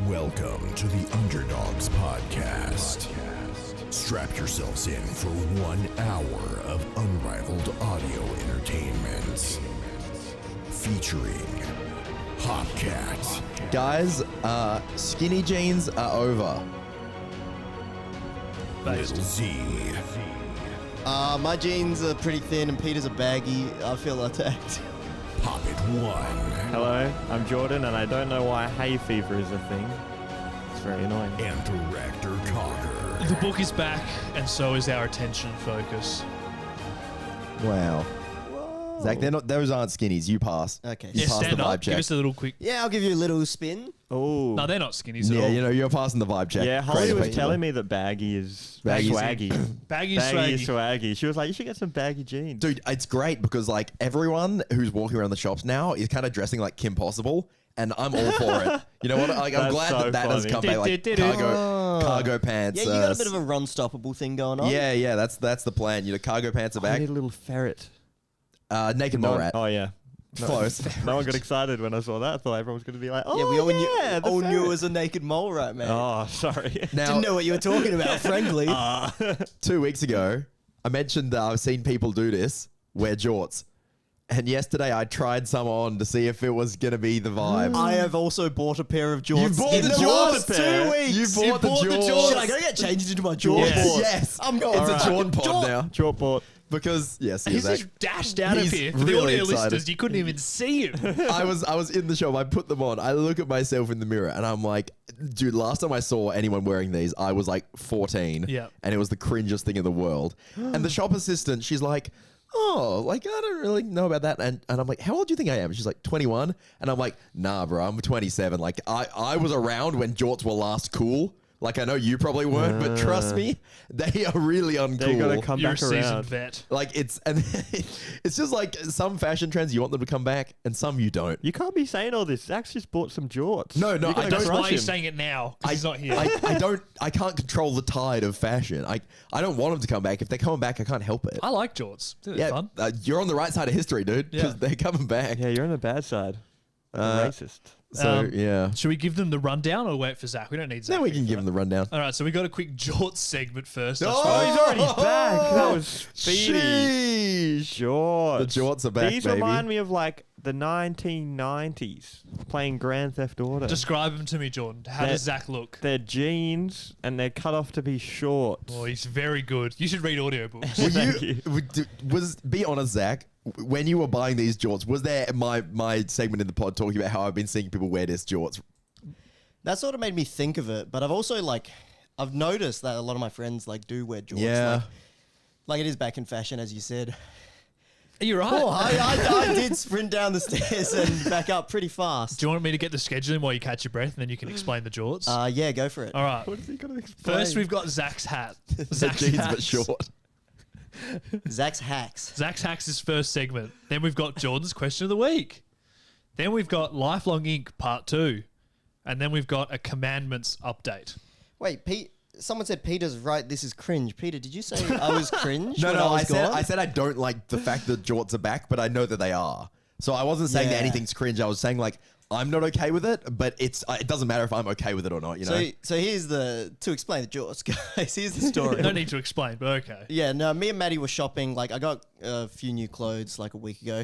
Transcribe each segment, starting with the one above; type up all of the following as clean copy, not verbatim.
Welcome to the Underdogs podcast. Strap yourselves in for 1 hour of unrivaled audio entertainment. Featuring HopCat. Guys, skinny jeans are over. Lil Z. My jeans are pretty thin and Peter's are baggy. I feel attacked. Pop It One. Hello, I'm Jordan, and I don't know why hay fever is a thing. It's very annoying. And director Cogger. The book is back, and so is our attention focus. Wow. Whoa. Zach, those aren't skinnies. You pass. Okay. You Yeah, passed the stand vibe up. Give check. us a little quick. Yeah, I'll give you a little spin. Oh. No, they're not skinnies at Yeah, all. you know, you're passing the vibe check. Yeah, Holly Crazy was people. telling me that baggy is Baggy's swaggy. Baggy Baggy swaggy. is swaggy. She was like, you should get some baggy jeans. Dude, it's great because like everyone who's walking around the shops now is kind of dressing like Kim Possible, and I'm all for it. You know what? Like, I'm That's glad so that has funny. come back. Like cargo pants. Yeah, you got a bit of a run-stoppable thing going on. Yeah, that's the plan. You know, cargo pants are I back. need a little ferret. Naked mole rat. Oh, yeah. Close. No one got excited when I saw that. I thought everyone was going to be like, oh, Yeah, we all the knew it ferret. was a naked mole rat, man. Oh, sorry. Now, Didn't know what you were talking about, frankly. 2 weeks ago, I mentioned that I've seen people do this, wear jorts. And yesterday I tried some on to see if it was going to be the vibe. I have also bought a pair of jorts. You bought in the last jorts? 2 weeks. You bought the jorts. Should I go get changed into my jorts? Yes. I'm going. It's a Jordan pod now. Chalkboard. Because, yes, He's Zach. just dashed out of He's here. For the really audio excited. listeners, you couldn't even see him. I was in the shop. I put them on. I look at myself in the mirror and I'm like, dude, last time I saw anyone wearing these, I was like 14. Yeah. And it was the cringiest thing in the world. And the shop assistant, she's like, oh, like, I don't really know about that. And I'm like, how old do you think I am? She's like, 21. And I'm like, nah, bro, I'm 27. Like, I was around when jorts were last cool. Like, I know you probably weren't, but trust me, they are really uncool. They got to come You're a back seasoned around. vet. Like it's just like some fashion trends you want them to come back and some you don't. You can't be saying all this. Zach's just bought some jorts. No, You gotta I don't. That's why crush he's him. saying it now, because he's not here. I can't control the tide of fashion. I don't want them to come back. If they're coming back, I can't help it. I like jorts. They're Yeah, fun. you're on the right side of history, dude. Because Yeah. they're coming back. Yeah, you're on the bad side. Racist. So yeah. Should we give them the rundown or wait for Zach? We don't need Zach. Now we here can for give that. them the rundown. All right, so we got a quick jorts segment first. Oh, Oh, he's already back. That was speedy. Sheesh. Jorts. The jorts are back, These baby. remind me of like the 1990s playing Grand Theft Auto. Describe them to me, Jordan. How They're- does Zach look? They're jeans and they're cut off to be short. Oh, he's very good. You should read audiobooks. Were Thank you, be honest, Zach. When you were buying these jorts, was there my segment in the pod talking about how I've been seeing people wear this jorts? That sort of made me think of it, but I've also I've noticed that a lot of my friends do wear jorts. Yeah. Like it is back in fashion, as you said. You're right. Oh, I did sprint down the stairs and back up pretty fast. Do you want me to get the scheduling while you catch your breath and then you can explain the jorts? Yeah, go for it. All right. What is he going to explain? First, we've got Zach's hat. Zach's jeans hats. but short. Zach's hacks. Zach's hacks is first segment. Then we've got Jordan's question of the week. Then we've got Lifelong Ink Part 2. And then we've got a commandments update. Wait, Pete. Someone said Peter's right. This is cringe. Peter, did you say I was cringe? No, when no, I was gone? I said I don't like the fact that jorts are back, but I know that they are. So I wasn't saying that Yeah. anything's cringe. I was saying I'm not okay with it, but it doesn't matter if I'm okay with it or not. You know. So here's to explain the jorts, guys. Here's the story. No need to explain, but okay. Yeah, no, me and Maddie were shopping. I got a few new clothes a week ago.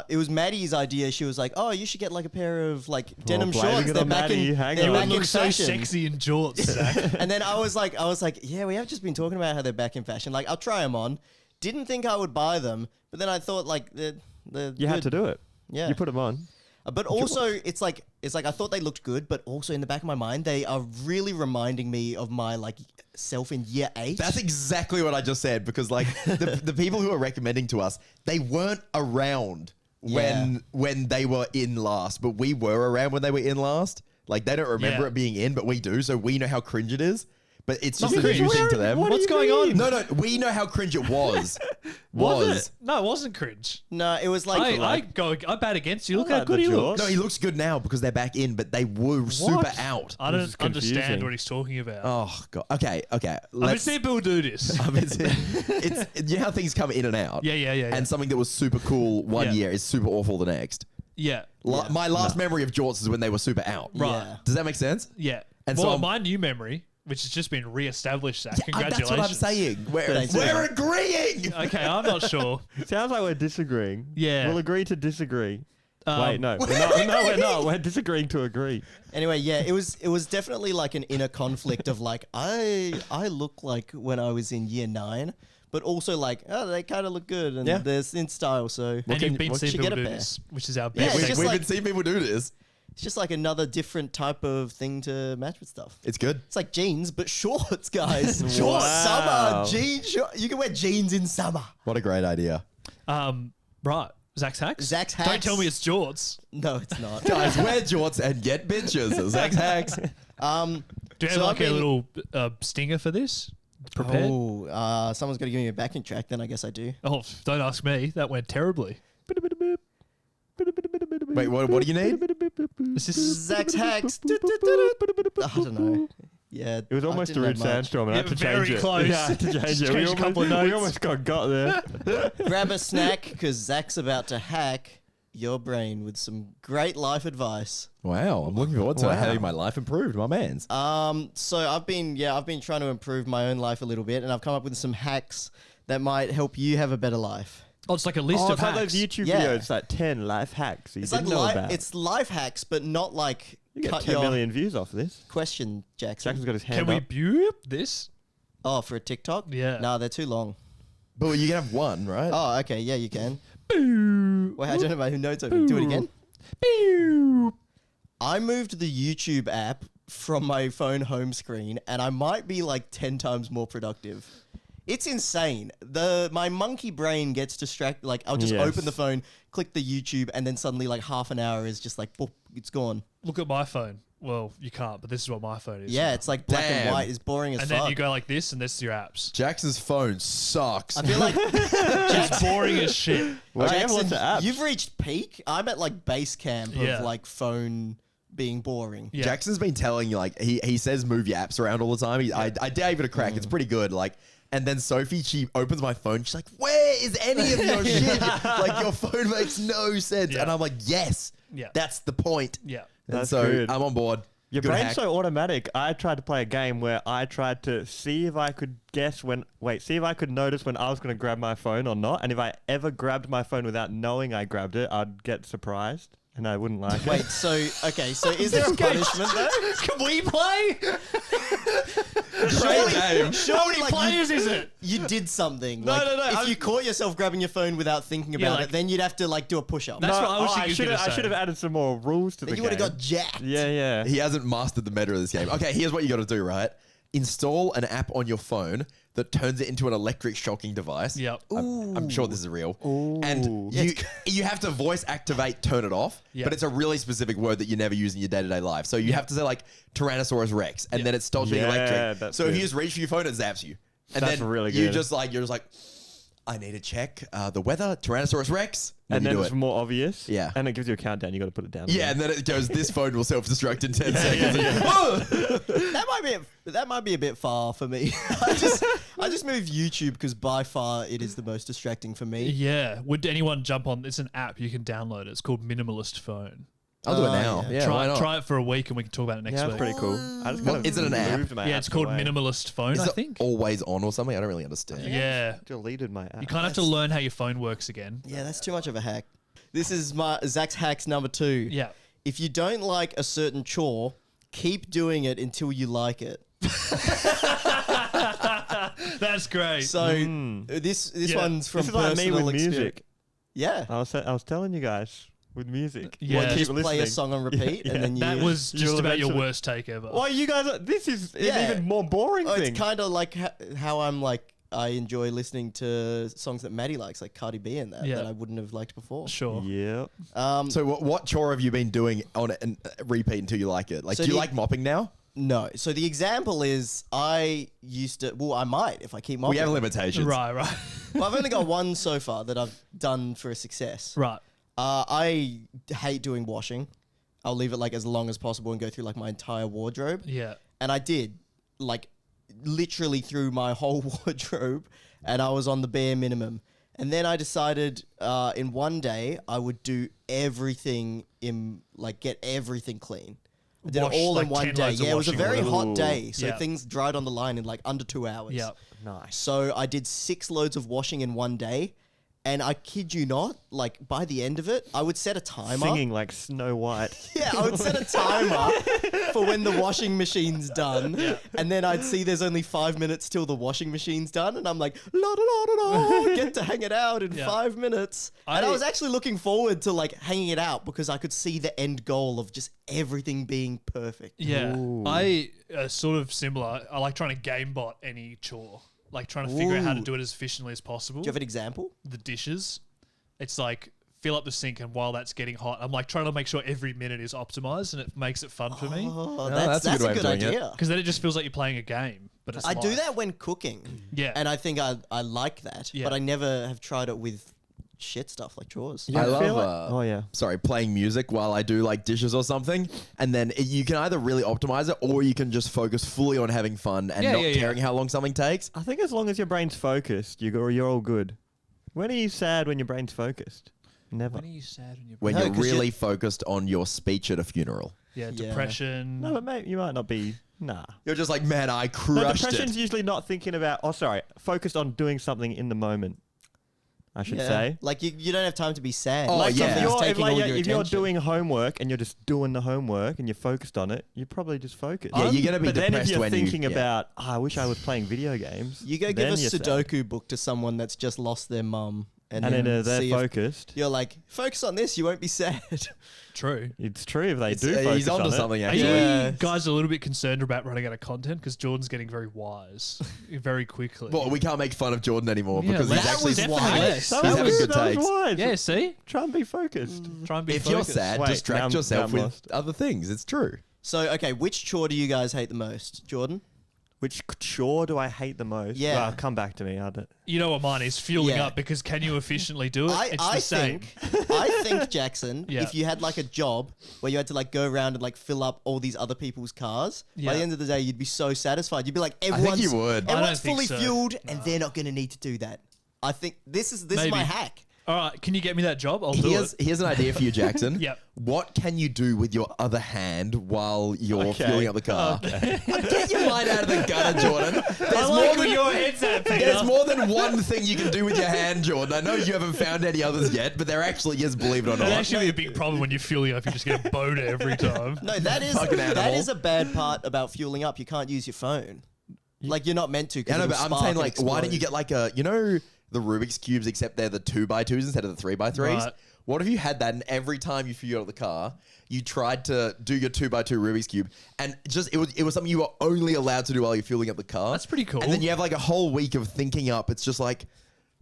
It was Maddie's idea. She was like, "Oh, you should get a pair of denim blaming shorts. it They're on back Maddie. in. Hang They're on. back You in look so fashion." sexy in jorts, Zach. And then I was like, yeah, we have just been talking about how they're back in fashion. I'll try them on. Didn't think I would buy them, but then I thought they're You had to do it. Yeah. You put them on. But also, it's like I thought they looked good, but also in the back of my mind, they are really reminding me of my self in year 8. That's exactly what I just said because the people who are recommending to us, they weren't around when they were in last, but we were around when they were in last. They don't remember Yeah. it being in, but we do, so we know how cringe it is. But it's just Not cringe. amusing to them. What do What's you going on? mean? No, we know how cringe it was. Was it? No, it wasn't cringe. No, it was I bat against you. Look how like good the he jorts. looks. No, he looks good now because they're back in, but they were super out. I This is don't understand confusing. what he's talking about. Oh god. Okay. I've been seeing people do this. It's you know how things come in and out. Yeah. And something that was super cool one Yeah. year is super awful the next. Yeah. My last memory of Jorts is when they were super out. Right. Yeah. Does that make sense? Yeah. And well, so my new memory, which has just been re-established, Zach. That's Congratulations. what I'm saying. Thanks, We're Zach. agreeing. Okay, I'm not sure. Sounds like we're disagreeing. Yeah. We'll agree to disagree. Wait, no, We're we're not. agreeing. No, we're not. We're disagreeing to agree. Anyway, yeah, it was definitely like an inner conflict of like I look like when I was in year 9, but also like they kind of look good and Yeah. they're in style. So And you've been should seeing get people a do pair. this, which is our Yeah, best. it's just We've like- been seeing people do this. it's just like another different type of thing to match with stuff. It's good. It's like jeans, but shorts, guys. Shorts, Wow. summer, jeans. You can wear jeans in summer. What a great idea. Right. Zack's hacks? Zack's Don't hacks. tell me it's Jorts. No, it's not. Guys, wear Jorts and get bitches. Zack's hacks. Do you have So like I've a been- little stinger for this? Prepared? Oh, someone's got to give me a backing track. Then I guess I do. Oh, don't ask me. That went terribly. Wait, what do you need? Is this Zack's hacks. I don't know. Yeah, It was I almost a didn't rude have much. sandstorm, and I Yeah, had to very change close. it. Yeah, I had to change Just it. changed a couple of We notes. almost got there. Grab a snack because Zach's about to hack your brain with some great life advice. Wow, I'm looking forward to having my life improved, my man's. So I've been trying to improve my own life a little bit, and I've come up with some hacks that might help you have a better life. Oh, it's like a list Oh, of it's like hacks. those YouTube Yeah. videos, like 10 life hacks you It's didn't like know about. it's life hacks, but not like You get cut 10 your million views off this. question, Jackson. Jackson's got his hand Can we up. beep this? Oh, for a TikTok? Yeah. No, they're too long. But you can have one, right? Oh, okay. Yeah, you can. Wait, I don't know who notes open. Do it again. I moved the YouTube app from my phone home screen, and I might be like 10 times more productive. It's insane. My monkey brain gets distracted. Like I'll just Yes. open the phone, click the YouTube, and then suddenly like half an hour is just like, boop, it's gone. Look at my phone. Well, you can't, but this is what my phone is. Yeah, it's like black and Damn. white. It's boring as And fuck. then you go like this, and this is your apps. Jackson's phone sucks. I feel like It's boring as shit. Well, you have Jackson, lots of apps. you've reached peak. I'm at like base camp Yeah. of like phone being boring. Yeah. Jackson's been telling you, like, he says move your apps around all the time. I gave it a crack. It's pretty good. Like, and then Sophie, she opens my phone. She's like, where is any of your shit? Like, your phone makes no sense. Yeah. And I'm like, yes, Yeah. that's the point. Yeah. And That's so good. I'm on board. Your Good brain's hack. so automatic. I tried to play a game where I tried to see if I could see if I could notice when I was going to grab my phone or not. And if I ever grabbed my phone without knowing I grabbed it, I'd get surprised and I wouldn't like Wait, it. so is there a punishment though? Can we play? Great game. How many like, players is it? You did something. No, like, no, no, If I'm- you caught yourself grabbing your phone without thinking Yeah, about like- it, then you'd have to like do a push-up. That's what I was oh, thinking you were gonna I should have say. added some more rules to Then the you game. would have got jacked. Yeah, yeah. He hasn't mastered the meta of this game. Okay, here's what you got to do, right? Install an app on your phone that turns it into an electric shocking device. Yep. I'm sure this is real. Ooh. And you have to voice activate turn it off, Yeah. but it's a really specific word that you never use in your day-to-day life. So you have to say like Tyrannosaurus Rex, and then it stops being Yeah, electric. that's So if good. you just reach for your phone, it zaps you. And That's then really you're good. just like, I need to check the weather, Tyrannosaurus Rex. And you then do it's it. more obvious. Yeah. And it gives you a countdown. You got to put it down. Yeah, and then it goes, this phone will self-destruct in 10 seconds. That might be a bit far for me. I just moved YouTube because by far it is the most distracting for me. Yeah. Would anyone jump on? It's an app you can download. It's called Minimalist Phone. I'll do it Oh, now. yeah. Yeah, why not? Try it for a week, and we can talk about it next Yeah, that's week. pretty cool. I just Well, kind of is it an app? moved my Yeah, apps it's called away. Minimalist Phone. Is I it think. always on or something? I don't really understand. Yeah. Deleted my app. You kind of have to learn how your phone works again. Yeah, that's too much of a hack. This is my Zach's hacks number 2. Yeah. If you don't like a certain chore, keep doing it until you like it. That's great. So this Yeah. one's from This is like me personal with experience. music. Yeah. I was telling you guys with music. Yeah. Well, you Keep just play a song on repeat, and then you. that was just You'll about your eventually- worst take ever. Why you guys? This is an Yeah. even more boring Oh, thing. it's kind of like how I'm like. I enjoy listening to songs that Maddie likes, like Cardi B and that, Yeah. that I wouldn't have liked before. Sure. Yep. So what chore have you been doing on it and repeat until you like it? Like, So do you the- like mopping now? No. So the example is I used to. Well, I might if I keep mopping. We have limitations. Right, right. Well, I've only got one so far that I've done for a success. right. I hate doing washing. I'll leave it like as long as possible and go through like my entire wardrobe. Yeah. And I did, like, literally through my whole wardrobe, and I was on the bare minimum. And then I decided in one day I would do everything get everything clean. I did Wash, it all like, in one 10 day. loads of Yeah, it was a washing very or hot whatever. day, so Yeah. things dried on the line in like under 2 hours. Yeah. Nice. So I did 6 loads of washing in one day, and I kid you not, like by the end of it, I would set a timer. Singing like Snow White. Yeah, I would set a timer for when the washing machine's done, and then I'd see there's only 5 minutes till the washing machine's done, and I'm like, la da da da da, get to hang it out in Yeah. 5 minutes. And I was actually looking forward to like hanging it out because I could see the end goal of just everything being perfect. Yeah. Ooh. I sort of similar. I like trying to game bot any chore. Like trying to figure out how to Ooh. do it as efficiently as possible. Do you have an example? The dishes. It's like fill up the sink, and while that's getting hot, I'm like trying to make sure every minute is optimized, and it makes it fun for me. Oh, that's a that's good a way of good doing it. idea. Because then it just feels like you're playing a game. But it's I do live. that when cooking. Yeah. And I think I like that, Yeah. but I never have tried it with shit stuff like chores. You I ever love, feel like- oh yeah. Sorry, playing music while I do like dishes or something, and then you can either really optimize it or you can just focus fully on having fun and Yeah, not yeah, yeah. caring how long something takes. I think as long as your brain's focused, you're all good. When are you sad when your brain's focused? Never. When are you sad when you're When No, you're 'cause really focused on your speech at a funeral, Yeah, Yeah. depression. No, but mate, you might not be. Nah. you're just like, man, I No, crushed depression's it. usually not thinking about. Oh, sorry, focused on doing something in the moment. I should say. Like you don't have time to be sad. Oh, like yeah. something's taking all your if you're attention. doing homework and you're just doing the homework and you're focused on it, you're probably just focused. Yeah, you're gonna be but then if depressed you're when you- thinking yeah. about, I wish I was playing video games. You go give then a you're sad. Sudoku book to someone that's just lost their mum, and then they're see if- focused. You're like, focus on this, you won't be sad. True. It's true if they It's- do focus he's onto on something Are actually. Yeah. you guys a little bit concerned about running out of content? Because Jordan's getting very wise very quickly. Well, we can't make fun of Jordan anymore Yeah, because that he's actually was definitely wise. less. That He's was having good, good that was takes. wise. Yeah, see? Try and be focused. Try and be If you're focused. sad, Wait, distract now I'm yourself with lost. other things. It's true. So, okay, which chore do you guys hate the most? Jordan? Which chore do I hate the most? Yeah. Well, come back to me. I don't. You know what mine is? Fueling Yeah. up, because can you efficiently do it? It's the same. I think, Jackson, Yeah. if you had like a job where you had to like go around and like fill up all these other people's cars, Yeah. by the end of the day, you'd be so satisfied. You'd be like, think everyone's, you would. I don't everyone's think fully so. fueled and they're not going to need to do that. I think this is Maybe. my hack. All right, can you get me that job? I'll do it. Here's an idea for you, Jackson. Yep. What can you do with your other hand while you're Okay. fueling up the car? Get your mind out of the gutter, Jordan. There's more than your head's at, Peter. There's more than one thing you can do with your hand, Jordan. I know you haven't found any others yet, but there actually is, believe it or That'd not. actually be a big problem when you're fueling up. You just get a boner every time. No, that is Fucking animal. that is a bad part about fueling up. You can't use your phone. Like you're not meant to. 'cause Yeah, no, it'll but I'm spark saying, and like, why don't you explode. get like a, the Rubik's Cubes, except they're the 2x2s instead of the 3x3s? Right. What if you had that and every time you fueled up the car, you tried to do your 2x2 Rubik's Cube and just it was something you were only allowed to do while you're fueling up the car? That's pretty cool. And then you have like a whole week of thinking up. It's just like,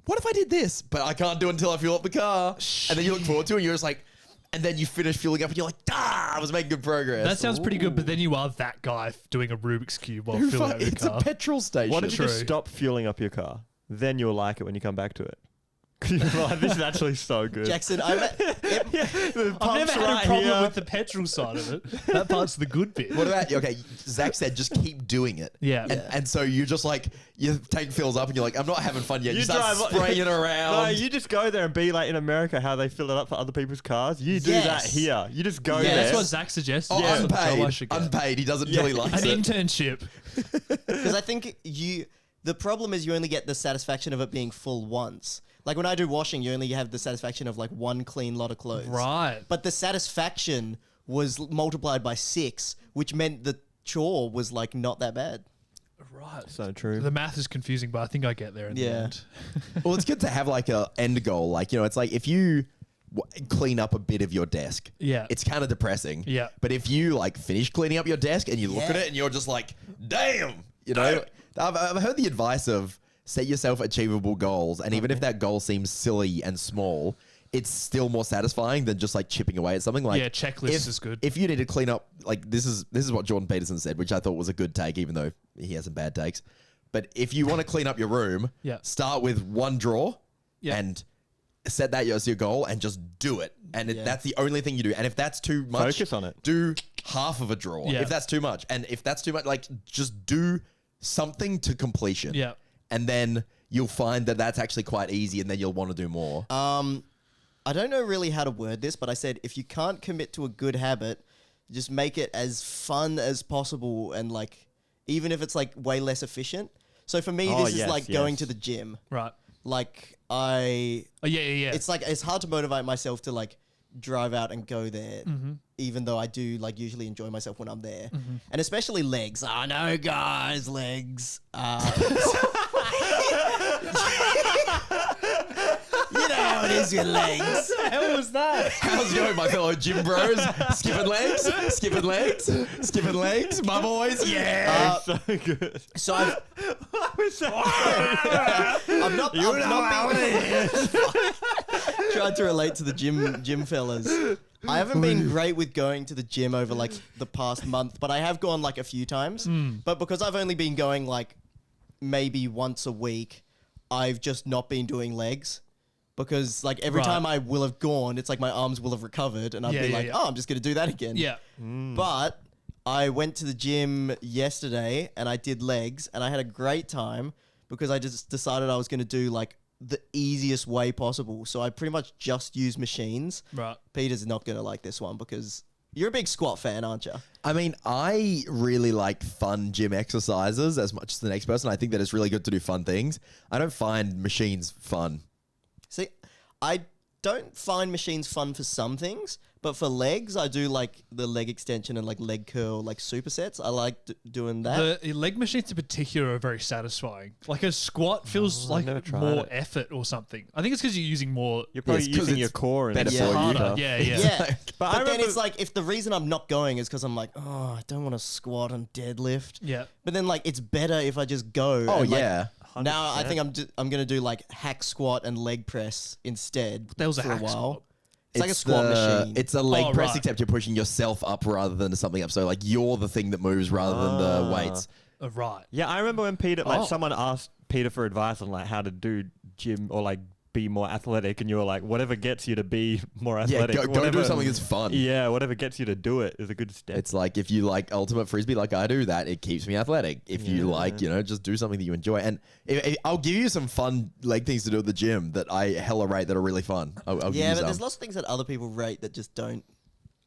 what if I did this? But I can't do it until I fuel up the car. And then you look forward to it and you're just like, and then you finish fueling up and you're like, I was making good progress. That sounds pretty good, but then you are that guy doing a Rubik's Cube while Who filling fuck- up your it's car. a petrol station. Why don't you just True. stop fueling up your car? Then you'll like it when you come back to it. 'Cause you're like, this is actually so good. Jackson, The I've pump's never had right a problem here. with the petrol side of it. That part's the good bit. What about, okay, Zach said just keep doing it. Yeah. And so you just like, your tank fills up and you're like, I'm not having fun yet. You, You start drive- spraying it around. No, you just go there and be like in America how they fill it up for other people's cars. You do that Yes. here. You just go Yes. there. That's what Zach suggested. Oh, That's what job I unpaid. should get. Unpaid. He doesn't until he likes An it. internship. Because I think the problem is you only get the satisfaction of it being full once. Like when I do washing, you only have the satisfaction of like one clean lot of clothes. Right. But the satisfaction was multiplied by 6, which meant the chore was like not that bad. Right. so true. The math is confusing, but I think I get there in the Yeah. end. Well, it's good to have like a end goal. Like, it's like if you clean up a bit of your desk, Yeah. it's kind of depressing. Yeah. But if you like finish cleaning up your desk and you look at Yeah. it and you're just like, damn, I've heard the advice of set yourself achievable goals. And even if that goal seems silly and small, it's still more satisfying than just like chipping away at something. Like Yeah, checklist is good. If you need to clean up, like this is what Jordan Peterson said, which I thought was a good take, even though he has some bad takes. But if you want to clean up your room, Yeah. start with one drawer Yeah. and set that as your goal and just do it. And that's the only thing you do. And if that's too much, Focus on it. do half of a drawer. Yeah. If that's too much. And if that's too much, like just do something to completion. Yeah. And then you'll find that that's actually quite easy, and then you'll want to do more. I don't know really how to word this, but I said if you can't commit to a good habit, just make it as fun as possible, and like even if it's like way less efficient. So for me, this is like going to the gym. Right. Like Oh, yeah. it's like it's hard to motivate myself to like drive out and go there, even though I do like usually enjoy myself when I'm there, and especially legs. I know, guys, legs. You know how it is with legs. What the hell was that? How's it going, my fellow gym bros? Skipping legs, my boys. Yeah. So good. So I've not been tried to relate to the gym fellas. I haven't been great with going to the gym over like the past month, but I have gone like a few times. But because I've only been going like maybe once a week, I've just not been doing legs. Because like every time I will have gone, it's like my arms will have recovered, and I'd be like, oh, I'm just gonna do that again. Yeah. But I went to the gym yesterday and I did legs, and I had a great time because I just decided I was gonna do like the easiest way possible. So I pretty much just use machines. Right. Peter's not gonna like this one because you're a big squat fan, aren't you? I mean, I really like fun gym exercises as much as the next person. I think that it's really good to do fun things. I don't find machines fun. See, I don't find machines fun for some things, but for legs, I do like the leg extension and like leg curl, like supersets. I like doing that. The leg machines in particular are very satisfying. Like a squat feels like never tried more it. effort or something. I think it's because you're using more. You're probably it's 'cause using your it's core and better it's for you. harder. Harder. Yeah. Yeah, But I but then remember- it's like if the reason I'm not going is because I'm like, oh, I don't want to squat and deadlift. Yeah. But then like it's better if I just go. Oh, and, like, yeah. now I 100%. think I'm gonna do like hack squat and leg press instead. That was a for hack a while. squat. It's like a squat machine. It's a leg Oh, press, right. except you're pushing yourself up rather than something up. So like you're the thing that moves rather than the weights. Right. Yeah, I remember when Peter, like, Oh. someone asked Peter for advice on like how to do gym or like be more athletic, and you were like, whatever gets you to be more Yeah, athletic. go do whatever- something that's fun. Yeah, whatever gets you to do it is a good step. It's like if you like ultimate frisbee like I do, that it keeps me athletic. If you like, just do something that you enjoy. And I'll give you some fun leg things to do at the gym that I hella rate that are really fun. I'll give yeah, you but some. there's lots of things that other people rate that just don't.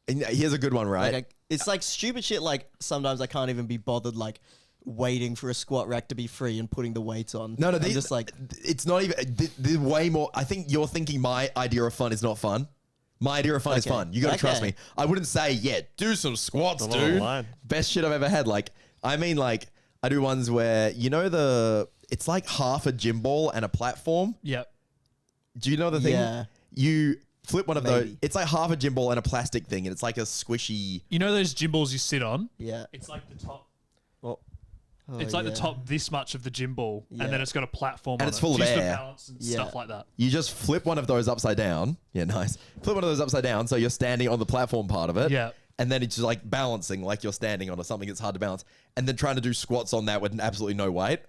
And here's a good one, right? Like it's like stupid shit. Like sometimes I can't even be bothered like waiting for a squat rack to be free and putting the weights on. No, I'm these, just like it's not even. The way more. I think you're thinking my idea of fun is not fun. My idea of fun is Okay. fun. You got to trust Okay. me. I wouldn't say, yeah, do some squats, It's a long dude. line. Best shit I've ever had. Like, I mean, like, I do ones where it's like half a gym ball and a platform. Yep. Do you know the thing? Yeah. You flip one of those. Maybe. It's like half a gym ball and a plastic thing, and it's like a squishy. You know those gym balls you sit on? yeah. It's like the top. Oh, It's like yeah. the top this much of the gym ball, Yeah. and then it's got a platform And on it's it. full of Just for air. balance and Yeah. stuff like that. You just flip one of those upside down. Yeah, nice. Flip one of those upside down, so you're standing on the platform part of it. Yeah. And then it's just like balancing, like you're standing on something that's hard to balance, and then trying to do squats on that with absolutely no weight.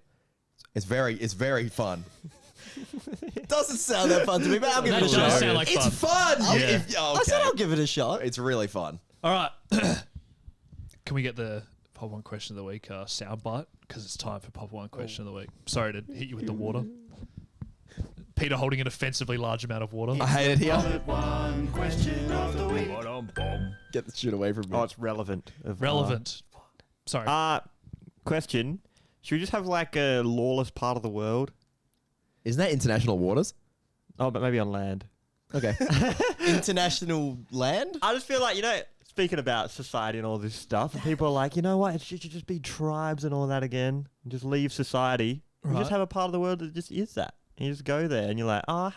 It's very fun. It doesn't sound that fun to me, but I'll give That it a does shot. sound like It's fun. fun. Yeah. I said I'll give it a shot. It's really fun. All right. Can we get the Pop 1 question of the week soundbite? Because it's time for Pop 1 question of the week. Sorry to hit you with the water. Peter holding an offensively large amount of water. I hate it here. One question of the week. Get the shit away from me. Oh, it's relevant. Relevant. Sorry. Question. Should we just have like a lawless part of the world? Isn't that international waters? Oh, but maybe on land. Okay. International land? I just feel like, speaking about society and all this stuff, and people are like, you know what, it should just be tribes and all that again, and just leave society. We Right. just have a part of the world that just is that. And you just go there, and you're like, oh,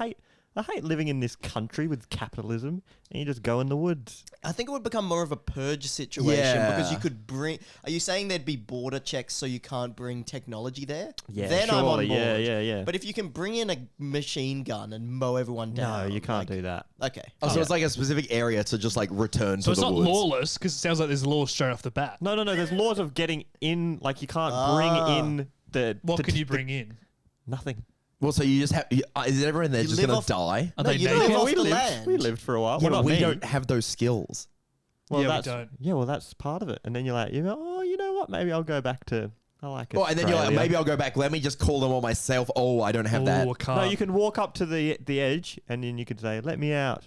I hate living in this country with capitalism, and you just go in the woods. I think it would become more of a purge situation Yeah. because you could bring. Are you saying there'd be border checks so you can't bring technology there? Yeah, then I'm on surely. board. Yeah. But if you can bring in a machine gun and mow everyone down, No, you can't do that. Okay. Oh, so it's like a specific area to just like return so to it's the not woods. lawless because it sounds like there's laws straight off the bat. No. There's laws of getting in. Like you can't bring in the. What can you bring in? Nothing. Well, so you just have. Is everyone there You just live gonna off- die? Are No, they you naked? live off we the lived. land. We lived for a while. Yeah, well, but not we me. don't have those skills. Well, Yeah, we that's, don't. Yeah, well, that's part of it. And then you're like, oh, you know what? Maybe I'll go back to I like it. Oh, and then you're like, maybe I'll go back. Let me just call them all myself. Oh, I don't have that. Oh, I can't. No, you can walk up to the edge, and then you can say, "Let me out."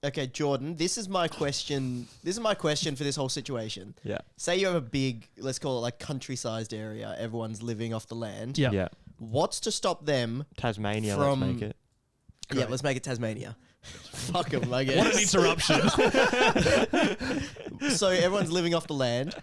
Okay, Jordan, this is my question. This is my question for this whole situation. Yeah. Say you have a big, let's call it like country-sized area. Everyone's living off the land. Yeah. Yeah. What's to stop them? Tasmania. From- Let's make it. Yeah, let's make it Tasmania. Fuck them, I guess. What an interruption. So everyone's living off the land.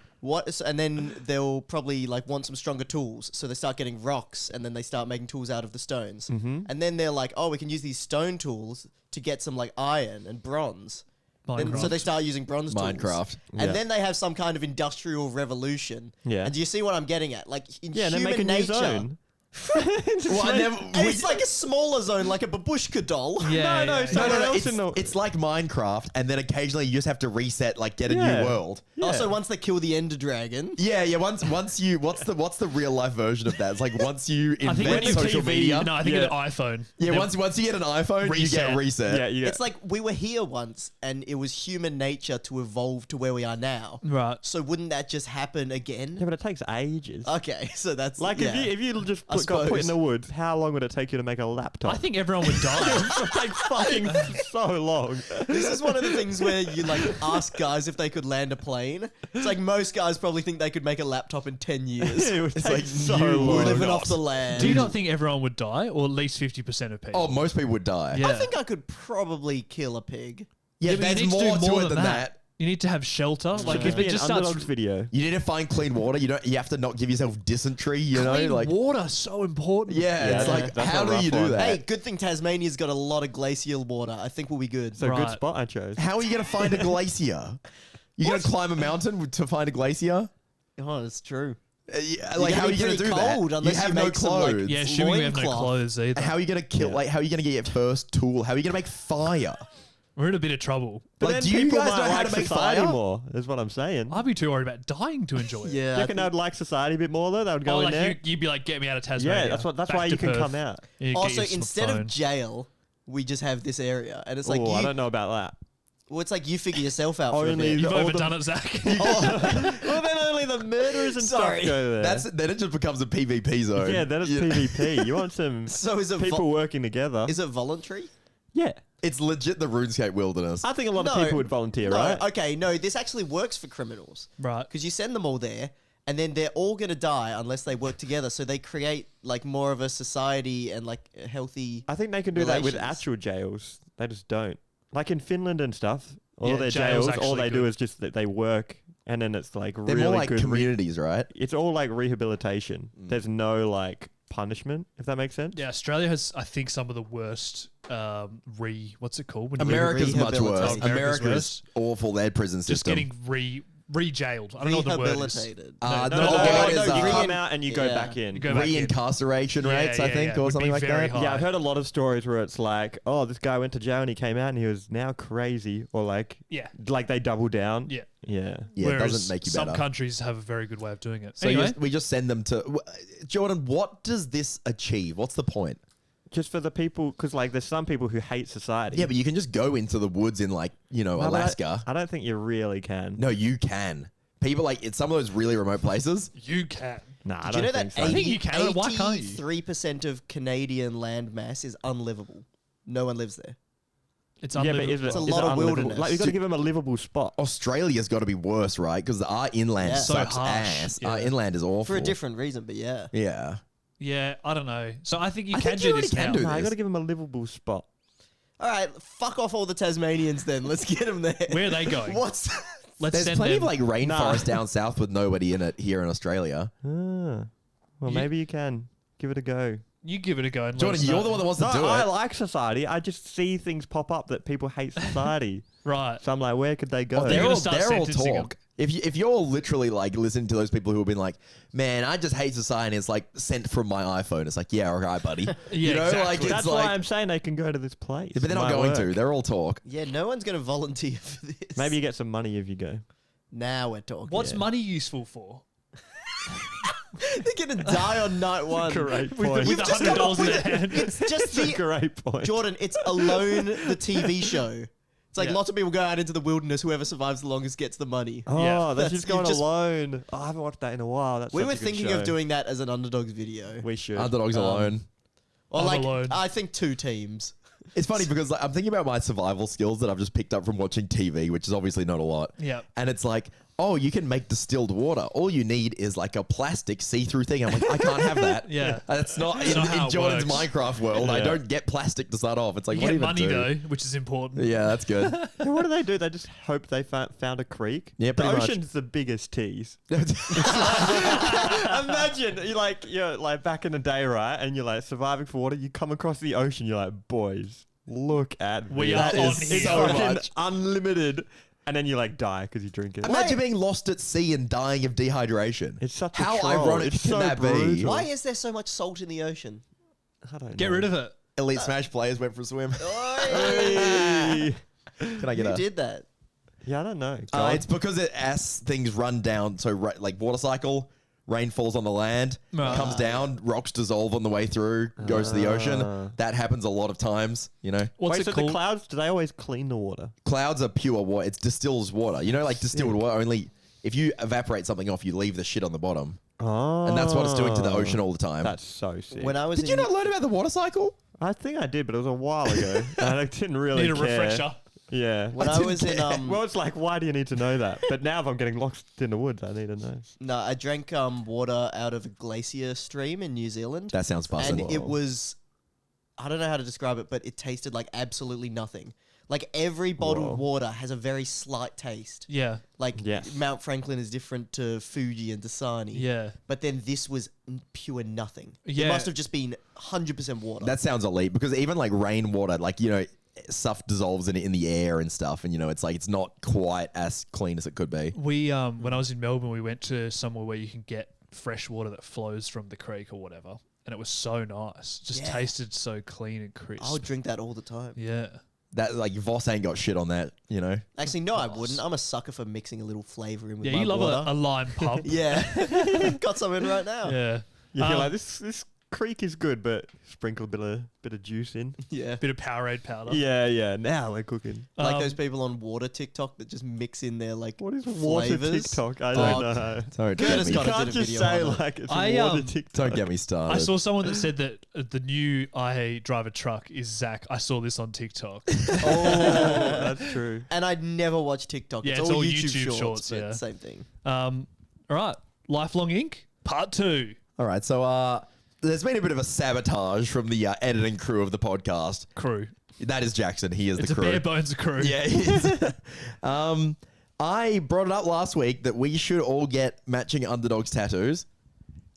And then they'll probably like want some stronger tools. So they start getting rocks, and then they start making tools out of the stones. Mm-hmm. And then they're like, oh, we can use these stone tools to get some like iron and bronze. Then, so they start using bronze tools. Minecraft. And Yeah. then they have some kind of industrial revolution. Yeah. And do you see what I'm getting at? Like in Yeah, and then make a human new nature. zone. Well, and then And it's like a smaller zone, like a babushka doll. Yeah, No, yeah, so- yeah. Someone else it's, in the- it's like Minecraft, and then occasionally you just have to reset, like get a Yeah. new world. Yeah. Also, once they kill the Ender Dragon. Yeah. Once you, what's the real life version of that? It's like once you I think invent when social TV, media. No, I think Yeah. an iPhone. Yeah, They've- once you get an iPhone, you get Reset. reset. Yeah, you It's like we were here once, and it was human nature to evolve to where we are now. Right. So wouldn't that just happen again? Yeah, but it takes ages. Okay, so that's Like yeah. if you just I got put in suppose. the woods, how long would it take you to make a laptop? I think everyone would die. it takes fucking so long. This is one of the things where you like ask guys if they could land a plane. It's like most guys probably think they could make a laptop in 10 years. It would It's take like so you long. would Living not. off the land. Do you not think everyone would die, or at least 50% of people? Oh, most people would die. Yeah. I think I could probably kill a pig. Yeah, but you there's need to more do to more it than that. You need to have shelter. Like Could if be it an just starts Underdogs video. You need to find clean water. You have to not give yourself dysentery. You know, clean like water, so important. yeah, Yeah, it's like that's how a do rough you do one. that? Hey, good thing Tasmania's got a lot of glacial water. I think we'll be good. So good Right. spot I chose. How are you gonna find a glacier? You gonna climb a mountain to find a glacier? Oh, that's true. Yeah, You're like gonna how are be you gonna pretty do that? cold You unless have you no make some, like- clothes. Yeah, assuming we have no Loincloth. clothes either. How are you gonna kill? Yeah. Like how are you gonna get your first tool? How are you gonna make fire? We're in a bit of trouble. But Like, then do you people guys might know how like to make society fire? more, is what I'm saying. I'd be too worried about dying to enjoy it. Yeah. Do you I reckon think- they'd like society a bit more though? They would go Oh, in like there. you'd be like, get me out of Tasmania. Yeah, that's Back why to you can Perth. come out. Yeah, get Also, your instead phone. of jail, we just have this area. And it's like, Oh, I don't know about that. well, it's like you figure yourself out for a Only bit. You've all the- overdone it, Zach. Well, then only the murderers and Sorry. stuff go there. Then it just becomes a PvP zone. yeah, then it's PvP. You want some So is it, people working together. is it voluntary? Yeah. It's legit the RuneScape wilderness. I think a lot of No. people would volunteer, No, right? okay, no, this actually works for criminals. Right. Because you send them all there, and then they're all going to die unless they work together. So they create like more of a society and like a healthy. I think they can do that with Relations. actual jails. They just don't. Like in Finland and stuff, all Yeah, their jail's jails, all actually they do good. is just that they work, and then it's like They're really more like good. communities, right? It's all like rehabilitation. There's no like punishment, if that makes sense. Yeah, Australia has, I think, some of the worst what's it called? When you America's much worse. Rehabilitation. America's America's awful. Their prison just system. getting re-jailed. I don't know what the word is. Rehabilitated. No, No, no, the no, word no, is, you uh, come out and you go yeah. back in. You go back in. Reincarceration Yeah, rates, I yeah, think, yeah. or Would something be like very that. high. Yeah, I've heard a lot of stories where it's like, oh, this guy went to jail and he came out and he was now crazy, or like they double down. Yeah. Yeah. Yeah, it Whereas doesn't make you some better. countries have a very good way of doing it. So Anyway, we just send them to Jordan. What does this achieve? What's the point? Just for the people, because like there's some people who hate society. Yeah, but you can just go into the woods in No, but Alaska. I don't think you really can. No, you can. People like it's some of those really remote places. you can. Nah, I Do you know don't that think so. I think you can. Why can't you? 83% of Canadian land mass is unlivable. No one lives there. It's Yeah, but unlivable. is it, It's a is lot it of unlivable? wilderness. Like, you got to give them a livable spot. Australia's got to be worse, right? Because our inland Yeah. So sucks harsh. ass. Yeah. Our inland is awful. For a different reason, but yeah. Yeah. Yeah, I don't know. So I think you I can think do you this already can now. do Nah, you this. got to give them a livable spot. All right, fuck off all the Tasmanians then. Let's get them there. Where are they going? What's Let's There's send plenty them. of like rainforest down south with nobody in it here in Australia. Well, You- maybe you can. Give it a go. You give it a go. And let Jordan, us you're know. the one that wants No, to do I it. like society. I just see things pop up that people hate society. Right. So I'm like, where could they go? They're They're gonna all, start they're all sentencing talk. If you're literally like listening to those people who have been like, man, I just hate society. It's like sent from my iPhone. It's like, yeah, all right, buddy. Yeah, you know, exactly. like it's That's like, why I'm saying they can go to this place. yeah, but they're It not might going work. to. They're all talk. Yeah, no one's going to volunteer for this. Maybe you get some money if you go. Now we're talking. What's money useful for? They're going to die on night one. Great With point. just come up $100 in with their hand. It's just That's a the... great point. Jordan, it's Alone, the TV show. It's like Yeah. lots of people go out into the wilderness. Whoever survives the longest gets the money. Oh, Yeah. that's just You've going just- alone. Oh, I haven't watched that in a while. That's We such were a good thinking show. of doing that as an Underdogs video. We should. Underdogs alone. Or I'm like, alone. I think 2 teams. It's funny because like, I'm thinking about my survival skills that I've just picked up from watching TV, which is obviously not a lot. Yeah. And it's like, oh, you can make distilled water. All you need is like a plastic see-through thing. I'm like, I can't have that. Yeah. That's not That's in, not how in it Jordan's works. Minecraft world. I Yeah. don't get plastic to start off. It's like, You what get even money do? though, which is important. Yeah, that's good. And what do? They just hope they found a creek. Yeah, the pretty much. ocean's the biggest tease. Imagine you're like back in the day, right? And you're like surviving for water. You come across the ocean. You're like, boys, look at We this. are That on is here. It's so fucking much. unlimited. And then you like die because you drink it. Imagine being lost at sea and dying of dehydration. It's such a How troll. ironic It's can so that be? brutal. Why is there so much salt in the ocean? I don't Get know. rid of it. Elite Smash players went for a swim. Hey. Can I get Who a? did that? Yeah, I don't know. God. It's because as things run down, so like water cycle, rain falls on the land, comes down, rocks dissolve on the way through, goes to the ocean. That happens a lot of times, you know. What's Wait, it so called? the clouds, do they always clean the water? Clouds are pure water. It distills water. You know, like distilled water only if you evaporate something off, you leave the shit on the bottom. Oh. And that's what it's doing to the ocean all the time. That's so sick. When I was Did you not learn about the water cycle? I think I did, but it was a while ago. And I didn't really Need a care. refresher. Yeah. when I was in Well, it's like, why do you need to know that? But now if I'm getting lost in the woods, I need to know. no, I drank water out of a glacier stream in New Zealand. That sounds busted. And it was, I don't know how to describe it, but it tasted like absolutely nothing. Like every bottled water has a very slight taste. Yeah. Like Yes. Mount Franklin is different to Fuji and Dasani. Yeah. But then this was pure nothing. Yeah. It must have just been 100% water. That sounds elite because even like rainwater, like, you know, stuff dissolves in the air and stuff. And, you know, it's like it's not quite as clean as it could be. We when I was in Melbourne, we went to somewhere where you can get fresh water that flows from the creek or whatever, and it was so nice. Just Yeah. tasted so clean and crisp. I would drink that all the time. Yeah. That like Voss ain't got shit on that, you know. Actually, no, I wouldn't. I'm a sucker for mixing a little flavor in with Yeah, my you love water. a lime pump. Yeah. Got some in right now. Yeah. You feel Um, like this creek is good, but sprinkle a bit of juice in. Yeah. Bit of Powerade powder. Yeah. Now we're cooking. Like Um, those people on water TikTok that just mix in their like What is water flavors. TikTok? I Oh, don't know. Don't Curtis get me, got You I can't did a just video say on it. like it's I, water TikTok. don't get me started. I saw someone that said that the new I drive a truck is Zack. I saw this on TikTok. Oh, that's true. And I'd never watch TikTok. Yeah, it's all YouTube, shorts, but yeah. same thing. All right. Lifelong Ink, part 2. All right, so there's been a bit of a sabotage from the editing crew of the podcast. Crew. That is Jackson. He is It's the a crew. bare bones crew. Yeah, he is. I brought it up last week that we should all get matching Underdogs tattoos,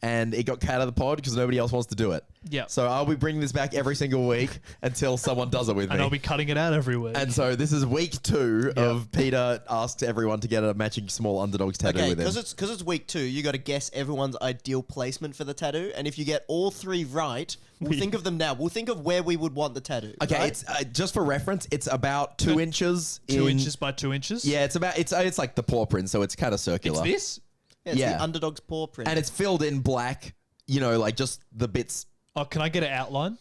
and it got cut out of the pod because nobody else wants to do it. Yeah. So I'll be bringing this back every single week until someone does it with And me. I'll be cutting it out every week. And so this is week 2 of Peter asked everyone to get a matching small Underdogs tattoo Okay, with him. because it's week 2, you got to guess everyone's ideal placement for the tattoo, and if you get all 3 right, we'll think of them now. We'll think of where we would want the tattoo. Okay, right? it's just for reference. It's about 2 inches. 2 in- inches by 2 inches? Yeah, it's like the paw print, so it's kind of circular. It's this? Yeah, it's yeah. the Underdog's paw print. And it's filled in black. You know, like just the bits. Oh, can I get an outline?